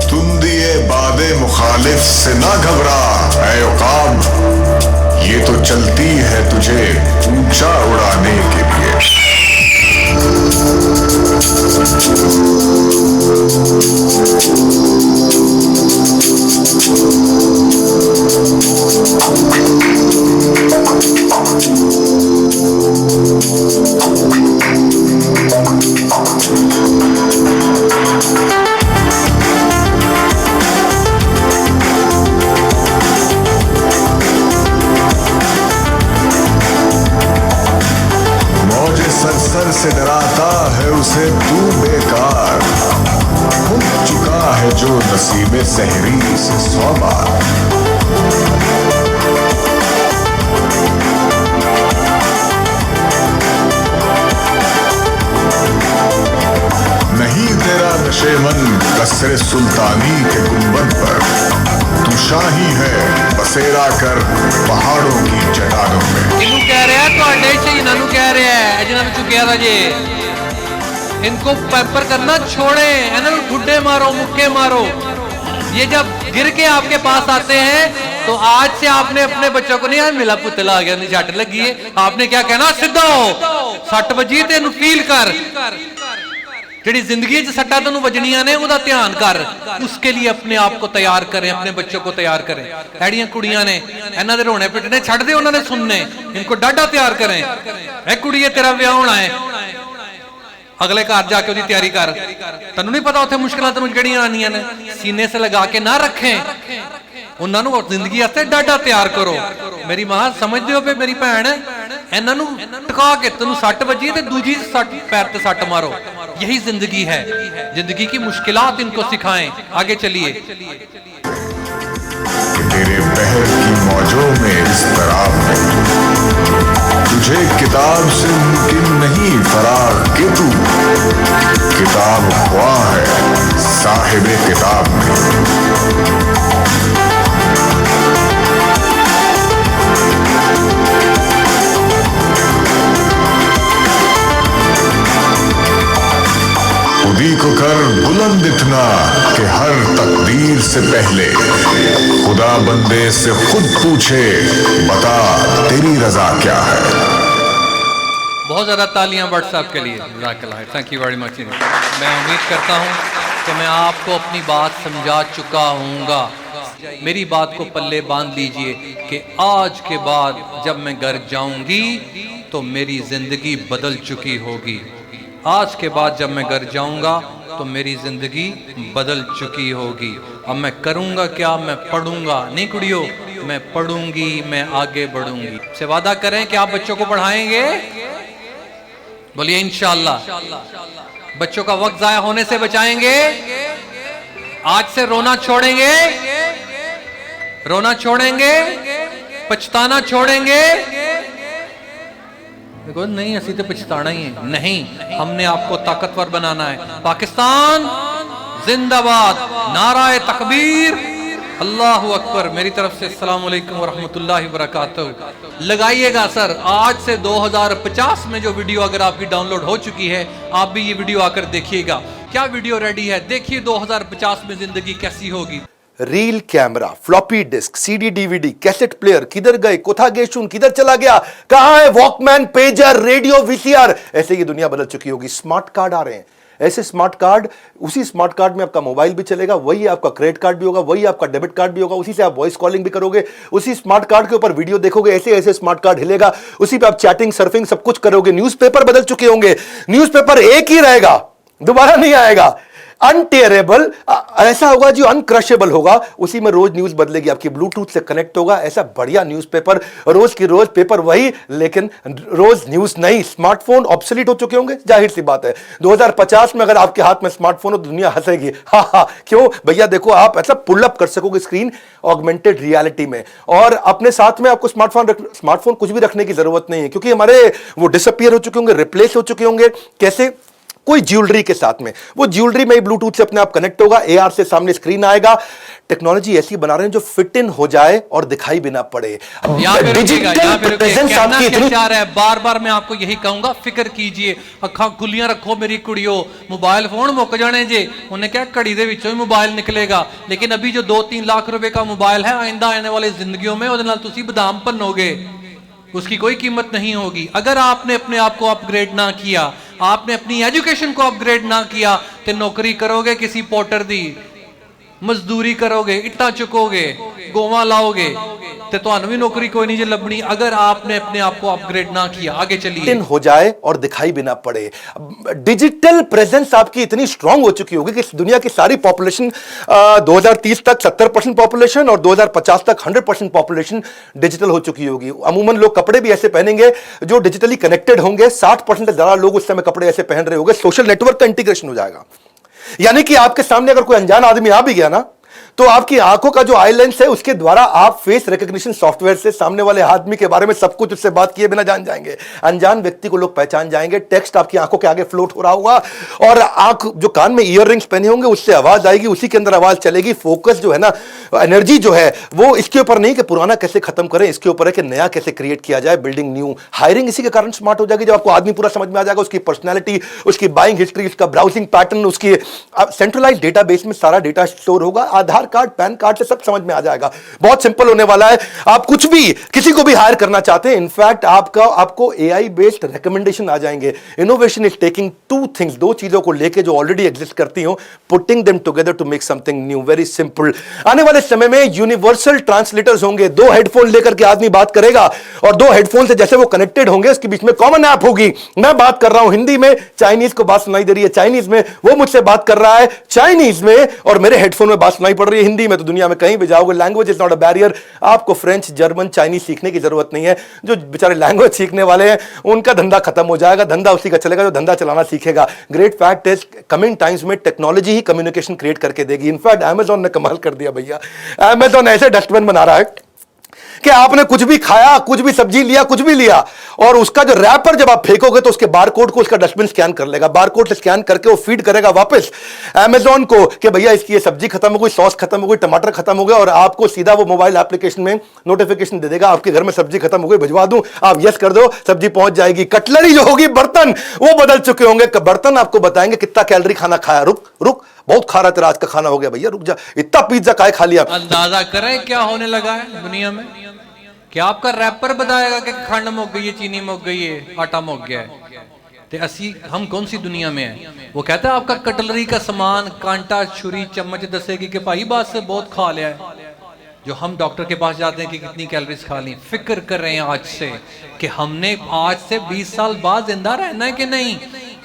तुम दिए बादे मुखालिफ से ना घबरा ऐ उकाब, ये तो चलती है तुझे ऊंचा उड़ाने के लिए। मौजे सरसर से डराता है उसे तू बेकार, उठ चुका है जो नसीबे सहरी से 100 बार। नहीं तेरा नशेमन कसरे सुल्तानी के गुंबद पर, तू शाही है बसेरा कर पहाड़ों की चट्टानों में। इनू कह रहे हैं तो अड्डे से इन्होंने कह रहे हैं जिन्होंने चुकिया था जे, इनको पैपर करना छोड़े, इन्होंने ठुड्डे मारो, मुक्के मारो। ये जब गिर के आपके पास आते हैं तो आज से आपने अपने बच्चों को नहीं, यार मिला पुतला आ गया, झट लगी है, आपने क्या कहना? सीधा हो, 60 बजी तेन फील कर, जिहड़ी जिंदगी च सट्टा तेन वजनिया ने उहदा ध्यान कर, उसके लिए अपने आप को तैयार करें, अपने बच्चों को तैयार करें। ऐडियां कुड़ियां ने इन्हां दे रोने पिटने छड़ दे, उन्होंने सुनने, इनको डाडा तैयार करें। ऐ कुड़िए तेरा विआह होना है, अगले घर जाके उसकी तैयारी कर, तेन नहीं पता उत्थे मुश्किलां तेन जड़ियां आनियां ने, सीने से लगा के ना रखें, उन्होंने जिंदगी वास्ते डाडा तैयार करो। मेरी मां समझते हो पे मेरी भैन, इन्हों टका के तेन 60 बजी तो दूजी पैर ते सट मारो, यही जिंदगी है। जिंदगी की मुश्किलात इनको सिखाएं। आगे चलिए। तेरे बहर की मौजों में इस तरह तुझे किताब से मुमकिन नहीं फरार के तू किताब ख्वाह है साहिबे किताब में। खुदी को कर बुलंद इतना कि हर तकदीर से पहले खुदा बंदे से खुद पूछे, बता तेरी रजा क्या है। बहुत ज़्यादा तालियां व्हाट्सएप के लिए, थैंक यू वेरी मच। मैं उम्मीद करता हूं कि मैं आपको अपनी बात समझा चुका हूँगा। मेरी बात को पल्ले बांध लीजिए कि आज के बाद जब मैं घर जाऊंगी तो मेरी जिंदगी बदल चुकी होगी। आज के बाद जब मैं घर जाऊंगा तो मेरी जिंदगी बदल चुकी होगी। अब मैं करूंगा क्या, मैं पढ़ूंगा नहीं कुड़ियों, मैं पढ़ूंगी, मैं आगे बढ़ूंगी। से वादा करें कि आप बच्चों को पढ़ाएंगे, बोलिए इंशाअल्लाह। बच्चों का वक्त जाया होने से बचाएंगे, आज से रोना छोड़ेंगे, रोना छोड़ेंगे, पछताना छोड़ेंगे। देखो नहीं असी तो पछताना ही है, नहीं, हमने आपको ताकतवर बनाना है। पाकिस्तान जिंदाबाद, नाराए तकबीर, अल्लाहु अकबर। मेरी तरफ से अस्सलाम वालेकुम व रहमतुल्लाहि व बरकातहू। लगाइएगा सर, आज से 2050 में जो वीडियो अगर आपकी डाउनलोड हो चुकी है, आप भी ये वीडियो आकर देखिएगा। क्या वीडियो रेडी है, देखिए 2050 में जिंदगी कैसी होगी। Reel camera, floppy disk, CD DVD, cassette player, किधर गए, कोथा गेशुन किधर चला गया, कहां है वॉकमैन, पेजर, रेडियो, वीसीआर, ऐसे ये दुनिया बदल चुकी होगी। स्मार्ट कार्ड आ रहे हैं, ऐसे स्मार्ट कार्ड, उसी स्मार्ट कार्ड में आपका मोबाइल भी चलेगा, वही आपका क्रेडिट कार्ड भी होगा, वही आपका डेबिट कार्ड भी होगा, उसी से आप वॉइस कॉलिंग भी करोगे, उसी स्मार्ट कार्ड के ऊपर वीडियो देखोगे, ऐसे ऐसे स्मार्ट कार्ड हिलेगा, उसी पे आप चैटिंग, सर्फिंग सब कुछ करोगे। न्यूज़पेपर बदल चुके होंगे, न्यूज़पेपर एक ही रहेगा, दोबारा नहीं आएगा। अनटेरेबल ऐसा होगा जो अनक्रशेबल होगा, उसी में रोज न्यूज बदलेगी, आपकी ब्लूटूथ से कनेक्ट होगा। ऐसा बढ़िया न्यूज़पेपर, रोज की रोज पेपर वही, लेकिन रोज न्यूज नहीं। स्मार्टफोन ऑब्सोलीट हो चुके होंगे, जाहिर सी बात है। 2050 में अगर आपके हाथ में स्मार्टफोन हो तो दुनिया हंसेगी, हा हा। क्यों भैया, देखो आप ऐसा पुल अप कर सकोगे स्क्रीन ऑगमेंटेड रियलिटी में, और अपने साथ में आपको स्मार्टफोन कुछ भी रखने की जरूरत नहीं है, क्योंकि हमारे वो डिसअपियर हो चुके होंगे, रिप्लेस हो चुके होंगे। कैसे? कोई ज्वेलरी के साथ में, वो ज्वेलरी में ही ब्लूटूथ से अपने आप कनेक्ट होगा, एआर से सामने स्क्रीन आएगा। टेक्नोलॉजी ऐसी बना रहे हैं जो फिट इन हो जाए और दिखाई भी ना पड़े। डिजिटल प्रेजेंस आपकी इतनी चाह रहा है, बार बार मैं आपको यही कहूंगा, फिक्र कीजिए, अखा खुलियां रखो मेरी कुड़ियों। मोबाइल फोन मुक जाने जे, उन्हें क्या घड़ी दे विचों ही मोबाइल निकलेगा, लेकिन अभी जो 2-3 लाख रुपए का मोबाइल है, आइंदा आने वाले जिंदगियों में उहदे नाल तुसी बादाम भन्नोगे, उसकी कोई कीमत नहीं होगी। अगर आपने अपने आप को अपग्रेड ना किया, आपने अपनी एजुकेशन को अपग्रेड ना किया, तो नौकरी करोगे किसी पोर्टर दी, मजदूरी करोगे, इट्टा चुकोगे, गोवा लाओगे, तो तुहानू भी नौकरी कोई नहीं जे लभनी, अगर आपने अपने आप को अपग्रेड ना किया। आगे चलिए। हो जाए और दिखाई भी ना पड़े। डिजिटल प्रेजेंस आपकी इतनी स्ट्रांग हो चुकी होगी कि दुनिया की सारी पॉपुलेशन 2030 तक 70% पॉपुलेशन और 2050 तक 100% पॉपुलेशन डिजिटल हो चुकी होगी। अमूमन लोग कपड़े भी ऐसे पहनेंगे जो डिजिटली कनेक्टेड होंगे। 60% से ज्यादा लोग उस समय कपड़े ऐसे पहन रहे होंगे। सोशल नेटवर्क का इंटीग्रेशन हो जाएगा, यानी कि आपके सामने अगर कोई अनजान आदमी आ भी गया ना, तो आपकी आंखों का जो आई लेंस है उसके द्वारा आप फेस रिकग्निशन सॉफ्टवेयर से सामने वाले आदमी के बारे में सब कुछ उससे बात किए बिना जान जाएंगे। अनजान व्यक्ति को लोग पहचान जाएंगे। टेक्स्ट आपकी आंखों के आगे फ्लोट हो रहा होगा, और आंख जो कान में ईयर रिंग्स पहने होंगे उससे आवाज आएगी, उसी के अंदर आवाज चलेगी। फोकस जो है ना, एनर्जी जो है, वो इसके ऊपर नहीं कि पुराना कैसे खत्म करें, इसके ऊपर है कि नया कैसे क्रिएट किया जाए, बिल्डिंग न्यू। हायरिंग इसी के कारण स्मार्ट हो जाएगी, जब आपको आदमी पूरा समझ में आ जाएगा, उसकी पर्सनैलिटी, उसकी बाइंग हिस्ट्री, उसका ब्राउजिंग पैटर्न, उसकी सेंट्रलाइज डेटाबेस में सारा डेटा स्टोर होगा। आधार कार्ड, पैन कार्ड से सब समझ में आ जाएगा। बहुत सिंपल होने वाला है। आप कुछ भी किसी को भी हायर करना चाहते हैं, इनफैक्ट आपको एआई बेस्ड रिकमेंडेशन आ जाएंगे। Innovation is taking two things, दो चीजों को लेके जो ऑलरेडी एग्जिस्ट करती हो, putting them together to make something new. Very simple. आने वाले समय में यूनिवर्सल ट्रांसलेटर्स होंगे। 2 हेडफोन लेकर के आदमी बात करेगा, और 2 हेडफोन से जैसे वो कनेक्टेड होंगे, उसके बीच में कॉमन ऐप होगी। मैं बात कर रहा हूं हिंदी में, चाइनीज को बात सुनाई दे रही है चाइनीज में, वो मुझसे बात कर रहा है चाइनीज में, और मेरे हेडफोन में बात सुनाई पड़ रही है हिंदी में। तो दुनिया में कहीं भी जाओगे, language is not a barrier. आपको फ्रेंच, जर्मन, चाइनीज सीखने की जरूरत नहीं है। जो बेचारे लैंग्वेज सीखने वाले हैं उनका धंधा खत्म हो जाएगा। धंधा उसी का चलेगा जो धंधा चलाना सीखेगा। Great fact is, coming times में टेक्नोलॉजी ही कम्युनिकेशन क्रिएट करके देगी। इनफैक्ट अमेजॉन ने कमाल कर दिया भैया। अमेजॉन ऐसे डस्टबिन बना रहा है कि आपने कुछ भी खाया, कुछ भी सब्जी लिया, कुछ भी लिया, और उसका जो रैपर जब आप फेंकोगे तो उसके बारकोड को उसका डस्टबिन स्कैन कर लेगा। बारकोड से स्कैन करके वो फीड करेगा वापस अमेजॉन को कि भैया इसकी ये सब्जी खत्म हो गई, सॉस खत्म हो गई, टमाटर खत्म हो गया, और आपको सीधा वो मोबाइल एप्लीकेशन में नोटिफिकेशन दे देगा, आपके घर में सब्जी खत्म हो गई, भिजवा दूं, आप यस कर दो, सब्जी पहुंच जाएगी। कटलरी जो होगी, बर्तन, वो बदल चुके होंगे। बर्तन आपको बताएंगे कितना कैलोरी खाना खाया। रुक, बहुत खा रहा तेरा आज का खाना हो गया भैया, रुक जा, इतना पिज्जा काय खा लिया। अंदाजा करें क्या होने लगा है दुनिया में। क्या आपका रैपर बताएगा कि खंड मुक गई है, चीनी मुक गई है, आटा मुक गया है। ते असी हम कौन सी दुनिया में है। वो कहता है आपका कटलरी का सामान, कांटा, छुरी, चम्मच दसेगी कि भाई बात से बहुत खा लिया है। जो हम डॉक्टर के पास जाते हैं कि कितनी कैलोरीज खा ली, फिक्र कर रहे हैं आज से कि हमने आज से 20 साल बाद जिंदा रहना है कि नहीं।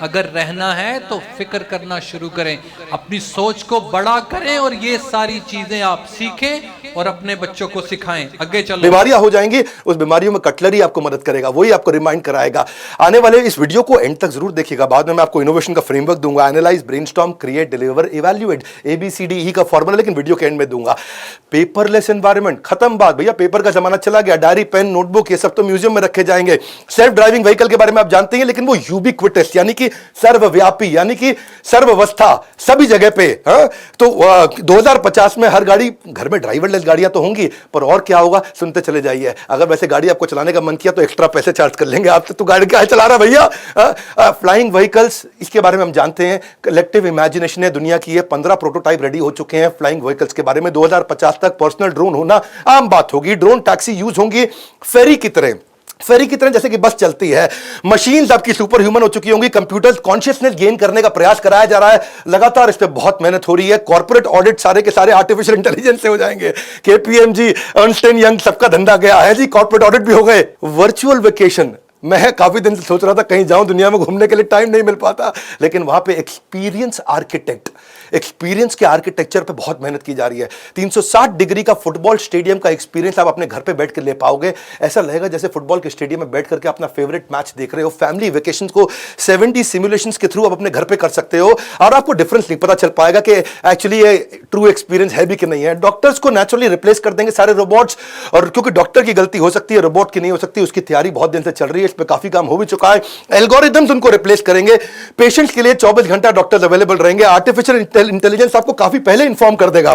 अगर रहना है तो फिक्र करना शुरू करें, अपनी सोच को बड़ा करें और ये सारी चीजें आप सीखें और अपने बच्चों को सिखाएं। आगे चलो, बीमारियां हो जाएंगी, उस बीमारियों में कटलरी आपको मदद करेगा, वही आपको रिमाइंड कराएगा। आने वाले इस वीडियो को एंड तक जरूर देखिएगा, बाद में मैं आपको इनोवेशन का फ्रेमवर्क दूंगा, analyse, brainstorm, create, deliver, evaluate, ABCDE का फॉर्मूला, लेकिन वीडियो के एंड में दूंगा। पेपरलेस एनवायरनमेंट, खत्म बात भैया, पेपर का जमाना चला गया, डायरी, पेन, नोटबुक ये सब तो म्यूजियम में रखे जाएंगे। सेल्फ ड्राइविंग व्हीकल के बारे में आप जानते हैं, लेकिन वो यूबिक्विटस यानी कि सर्वव्यापी, यानी कि सर्वावस्था, सभी जगह पे। तो 2050 में हर गाड़ी घर में ड्राइवरलेस गाड़ियां तो होंगी, पर और क्या होगा सुनते चले जाइए। अगर वैसे गाड़ी आपको चलाने का मन किया तो एक्स्ट्रा पैसे चार्ज कर लेंगे आप, तो गाड़ी क्या चला रहा भैया। फ्लाइंग व्हीकल्स, इसके बारे में हम जानते हैं, कलेक्टिव इमेजिनेशन है दुनिया की, 15 प्रोटोटाइप रेडी हो चुके हैं फ्लाइंग व्हीकल्स के बारे में। 2050 तक पर्सनल ड्रोन होना आम बात होगी, ड्रोन टैक्सी यूज होंगी फेरी की तरह जैसे कि बस चलती है। मशीन्स आपकी सुपर ह्यूमन हो चुकी होंगी, कंप्यूटर्स कॉन्शियसनेस गेन करने का प्रयास कराया जा रहा है, लगातार इस पे बहुत मेहनत हो रही है। कॉर्पोरेट ऑडिट सारे के सारे आर्टिफिशियल इंटेलिजेंस से हो जाएंगे। KPMG, अर्नस्ट एंड यंग सबका धंधा गया है जी, कॉर्पोरेट ऑडिट भी हो गए। वर्चुअल वेकेशन, मैं काफी दिन से सोच रहा था कहीं जाऊं, दुनिया में घूमने के लिए टाइम नहीं मिल पाता, लेकिन वहां पे एक्सपीरियंस के आर्किटेक्चर पे बहुत मेहनत की जा रही है। 360 डिग्री का फुटबॉल स्टेडियम का एक्सपीरियंस आप अपने घर पे बैठ कर ले पाओगे। ऐसा लगेगा जैसे फुटबॉल के स्टेडियम में बैठ करके अपना फेवरेट मैच देख रहे हो। फैमिली वेकेशन को 70 सिमुलेशंस के थ्रू आप अपने घर पे कर सकते हो, और आपको डिफरेंस नहीं पता चल पाएगा कि एक्चुअली ये ट्रू एक्सपीरियंस है भी कि नहीं है। डॉक्टर्स को नेचुरली रिप्लेस कर देंगे सारे रोबोट्स, और क्योंकि डॉक्टर की गलती हो सकती है, रोबोट की नहीं हो सकती, उसकी तैयारी बहुत दिन से चल रही है, इस पे काफी काम हो भी चुका है। एल्गोरिथम्स उनको रिप्लेस करेंगे। पेशेंट्स के लिए 24 घंटा डॉक्टर्स अवेलेबल रहेंगे। आर्टिफिशियल इंटेलिजेंस आपको काफी पहले इंफॉर्म कर देगा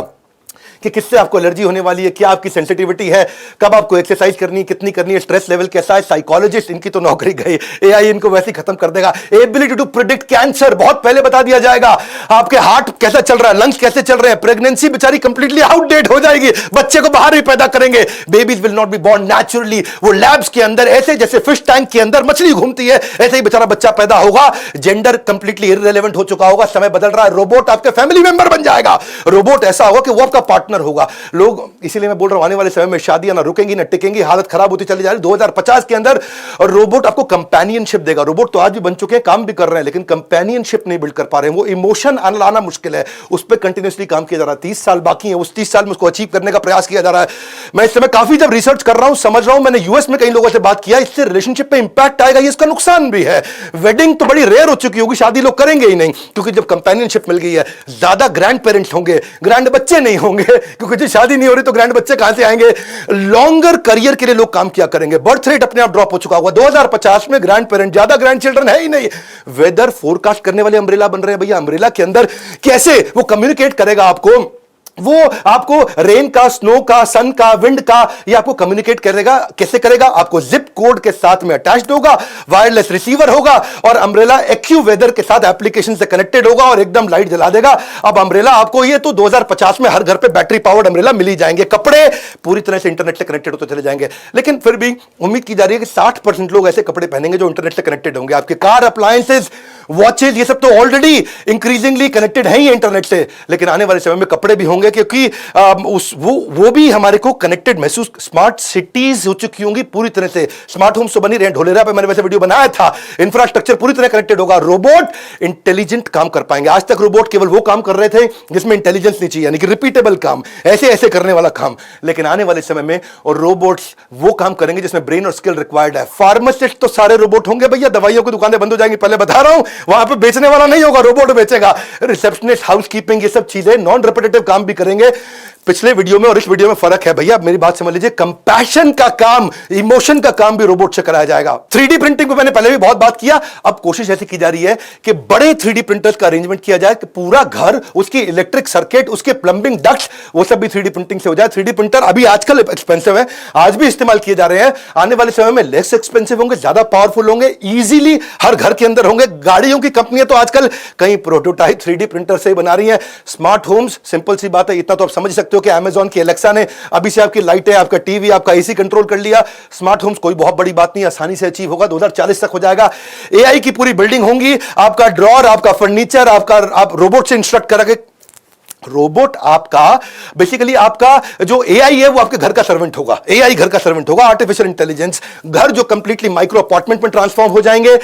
कि किससे आपको एलर्जी होने वाली है, क्या आपकी सेंसिटिविटी है, कब आपको एक्सरसाइज करनी है, कितनी करनी है, स्ट्रेस लेवल कैसा है। साइकोलॉजिस्ट, इनकी तो नौकरी गई, AI इनको वैसे ही खत्म कर देगा। एबिलिटी टू प्रिडिक्ट कैंसर बहुत पहले बता दिया जाएगा। आपके हार्ट कैसा चल रहा है, लंग्स कैसे चल रहे हैं। प्रेगनेंसी बेचारी कंप्लीटली आउटडेट हो जाएगी, बच्चे को बाहर ही पैदा करेंगे। Babies will not be born naturally, वो लैब्स के अंदर ऐसे जैसे फिश टैंक के अंदर मछली घूमती है, ऐसे ही बेचारा बच्चा पैदा होगा। जेंडर कंप्लीटली इररिलेवेंट हो चुका होगा, समय बदल रहा है। रोबोट आपके फैमिली मेंबर बन जाएगा। रोबोट ऐसा होगा कि वो आपका पार्टनर होगा। लोग, इसीलिए मैं बोल रहा हूं, आने वाले समय में शादियां ना रुकेंगी ना टिकेंगी, हालत खराब होती चली जा रही है। 2050 के अंदर और रोबोट आपको कंपेनियनशिप देगा। रोबोट तो आज भी बन चुके हैं, काम भी कर रहे हैं, लेकिन कंपेनियनशिप नहीं बिल्ड कर पा रहे हैं। वो इमोशन लाना मुश्किल है, उस पर कंटिन्यूसली काम किया जा रहा है। 30 साल बाकी है, उस 30 साल में उसको अचीव करने का प्रयास किया जा रहा है। मैं इस समय काफी जब रिसर्च कर रहा हूं, समझ रहा हूं, मैंने यूएस में कई लोगों से बात किया, इससे रिलेशनशिप पे इंपैक्ट आएगा, ये इसका नुकसान भी है। वेडिंग तो बड़ी रेयर हो चुकी होगी, शादी लोग करेंगे ही नहीं, क्योंकि जब कंपेनियनशिप मिल गई है। ज्यादा ग्रैंड पेरेंट्स होंगे, ग्रैंड बच्चे नहीं होंगे, क्योंकि जो शादी नहीं हो रही तो ग्रैंड बच्चे कहां से आएंगे। लॉन्गर करियर के लिए लोग काम किया करेंगे। बर्थ रेट अपने आप ड्रॉप हो चुका होगा। 2050 में ग्रैंड पेरेंट, ज्यादा ग्रैंड चिल्ड्रन है ही नहीं। वेदर फोरकास्ट करने वाले अम्ब्रेला बन रहे हैं भैया। अम्ब्रेला के अंदर कैसे वो कम्युनिकेट करेगा आपको, वो आपको रेन का, स्नो का, सन का, विंड का, ये आपको कम्युनिकेट करेगा। कैसे करेगा? आपको जिप कोड के साथ में अटैच्ड होगा, वायरलेस रिसीवर होगा, और अम्ब्रेला एक्यू वेदर के साथ एप्लीकेशन से कनेक्टेड होगा और एकदम लाइट जला देगा। अब अम्ब्रेला आपको, ये तो 2050 में हर घर पे बैटरी पावर्ड अम्ब्रेला मिल ही जाएंगे। कपड़े पूरी तरह से इंटरनेट से कनेक्टेड होते चले जाएंगे, लेकिन फिर भी उम्मीद की जा रही है कि 60% लोग ऐसे कपड़े पहनेंगे जो इंटरनेट से कनेक्टेड होंगे। आपके कार अप्लायंसेज, वॉचेज, ये सब तो ऑलरेडी इंक्रीजिंगली कनेक्टेड है ही इंटरनेट से, लेकिन आने वाले समय में कपड़े भी होंगे, क्योंकि वो भी हमारे को कनेक्टेड महसूस। स्मार्ट सिटीज हो चुकी होंगी पूरी तरह से। स्मार्ट होम्स तो बनी रहे, ढोलेरा पे मैंने वैसे वीडियो बनाया था। इंफ्रास्ट्रक्चर पूरी तरह कनेक्टेड होगा। रोबोट इंटेलिजेंट काम कर पाएंगे। आज तक रोबोट केवल वो काम कर रहे थे जिसमें इंटेलिजेंस नहीं चाहिए, यानी कि रिपीटेबल काम, ऐसे ऐसे करने वाला काम, लेकिन आने वाले समय में और रोबोट्स वो काम करेंगे जिसमें ब्रेन और स्किल रिक्वायर्ड है। फार्मासिस्ट तो सारे रोबोट होंगे भैया, दवाइयों की दुकानें बंद हो जाएंगी, पहले बता रहा हूं। वहां पे बेचने वाला नहीं होगा, रोबोट बेचेगा। रिसेप्शनिस्ट, हाउसकीपिंग, ये सब चीजें नॉन रिपीटेटिव काम भी करेंगे। पिछले वीडियो में और इस वीडियो में फर्क है भैया, मेरी बात समझ लीजिए। कंपैशन का काम, इमोशन का काम भी रोबोट से कराया जाएगा। 3D प्रिंटिंग पे मैंने पहले भी बहुत बात किया। अब कोशिश ऐसी की जा रही है कि बड़े 3D प्रिंटर्स का अरेंजमेंट किया जाए कि पूरा घर, उसकी इलेक्ट्रिक सर्किट, उसके प्लंबिंग डक्ट्स, वो सब भी 3D प्रिंटिंग से हो जाए। 3D प्रिंटर अभी आजकल एक्सपेंसिव है, आज भी इस्तेमाल किए जा रहे हैं। आने वाले समय में लेस एक्सपेंसिव होंगे, ज्यादा पावरफुल होंगे, इजीली हर घर के अंदर होंगे। गाड़ियों की कंपनियां तो आजकल कई प्रोटोटाइप 3D प्रिंटर से बना रही हैं। स्मार्ट होम्स, सिंपल सी बात है, इतना तो आप समझ सकते हो कि अमेज़न की एलेक्सा ने अभी से आपकी लाइटें, आपका टीवी, आपका एसी कंट्रोल कर लिया। स्मार्ट होम्स कोई बहुत बड़ी बात नहीं, आसानी से अचीव होगा। 2040 तक हो जाएगा। AI की पूरी बिल्डिंग होंगी, आपका ड्रॉर, आपका फर्नीचर, आप रोबोट से इंस्ट्रक्ट करके रोबोट आपका बेसिकली आपका जो एआई है वो आपके घर का सर्वेंट होगा, एआई घर का सर्वेंट होगा, आर्टिफिशियल इंटेलिजेंस। घर जो कंप्लीटली माइक्रो अपार्टमेंट में ट्रांसफॉर्म हो जाएंगे।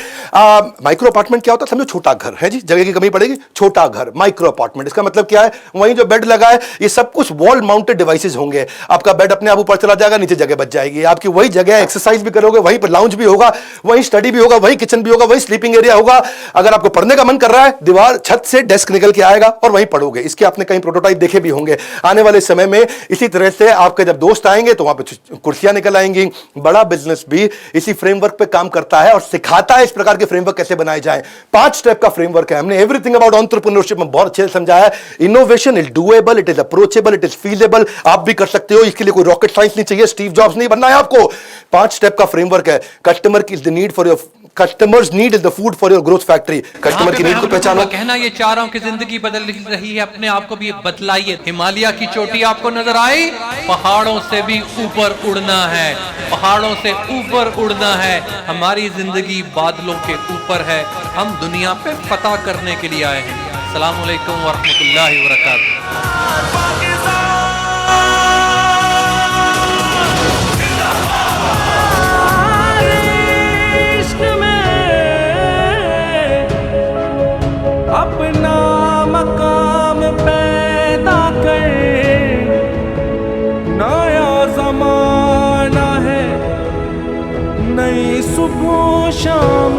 माइक्रो अपार्टमेंट क्या होता है? समझो छोटा घर है जी, जगह की कमी पड़ेगी, छोटा घर माइक्रो अपार्टमेंट। इसका मतलब क्या है? वहीं जो बेड लगा है ये सब कुछ वॉल माउंटेड डिवाइसेस होंगे। आपका बेड अपने आप ऊपर चला जाएगा, नीचे जगह बच जाएगी, आपकी वही जगह, एक्सरसाइज भी करोगे, वहीं पर लाउंज भी होगा, वहीं स्टडी भी होगा, वहीं किचन भी होगा, वहीं स्लीपिंग एरिया होगा। अगर आपको पढ़ने का मन कर रहा है, दीवार छत से डेस्क निकल के आएगा और वहीं पढ़ोगे। इसके आपने कहीं प्रोटोटाइप देखे भी होंगे। आने वाले समय में इसी तरह से आपके जब दोस्त आएंगे तो वहां पे कुर्सियां निकल आएंगी। बड़ा बिजनेस भी इसी फ्रेमवर्क पे काम करता है और सिखाता है इस प्रकार के फ्रेमवर्क कैसे बनाए जाएं। 5 स्टेप का फ्रेमवर्क है। हमने एवरीथिंग अबाउट एंटरप्रेन्योरशिप में बहुत अच्छे से समझाया है। Innovation is doable, it is approachable, it is feasible. आप भी कर सकते हो, इसके लिए कोई रॉकेट साइंस नहीं चाहिए, स्टीव जॉब्स नहीं बनना है आपको। 5 स्टेप का फ्रेमवर्क है। कस्टमर की need for your customers need is the food for your growth factory. Customer की नीड को पहचानो। कहना ये चाह रहा हूं कि जिंदगी बदल रही है, अपने आप को भी बदलाइए। हिमालय की चोटी आपको नजर आई? पहाड़ों से भी ऊपर उड़ना है, पहाड़ों से ऊपर उड़ना है। हमारी जिंदगी बादलों के ऊपर है। हम दुनिया पे फतह करने के लिए आए हैं। अस्सलाम वालेकुम व रहमतुल्लाहि व बरकातहू। अपना मकाम पैदा कर, नया जमाना है, नई सुबह शाम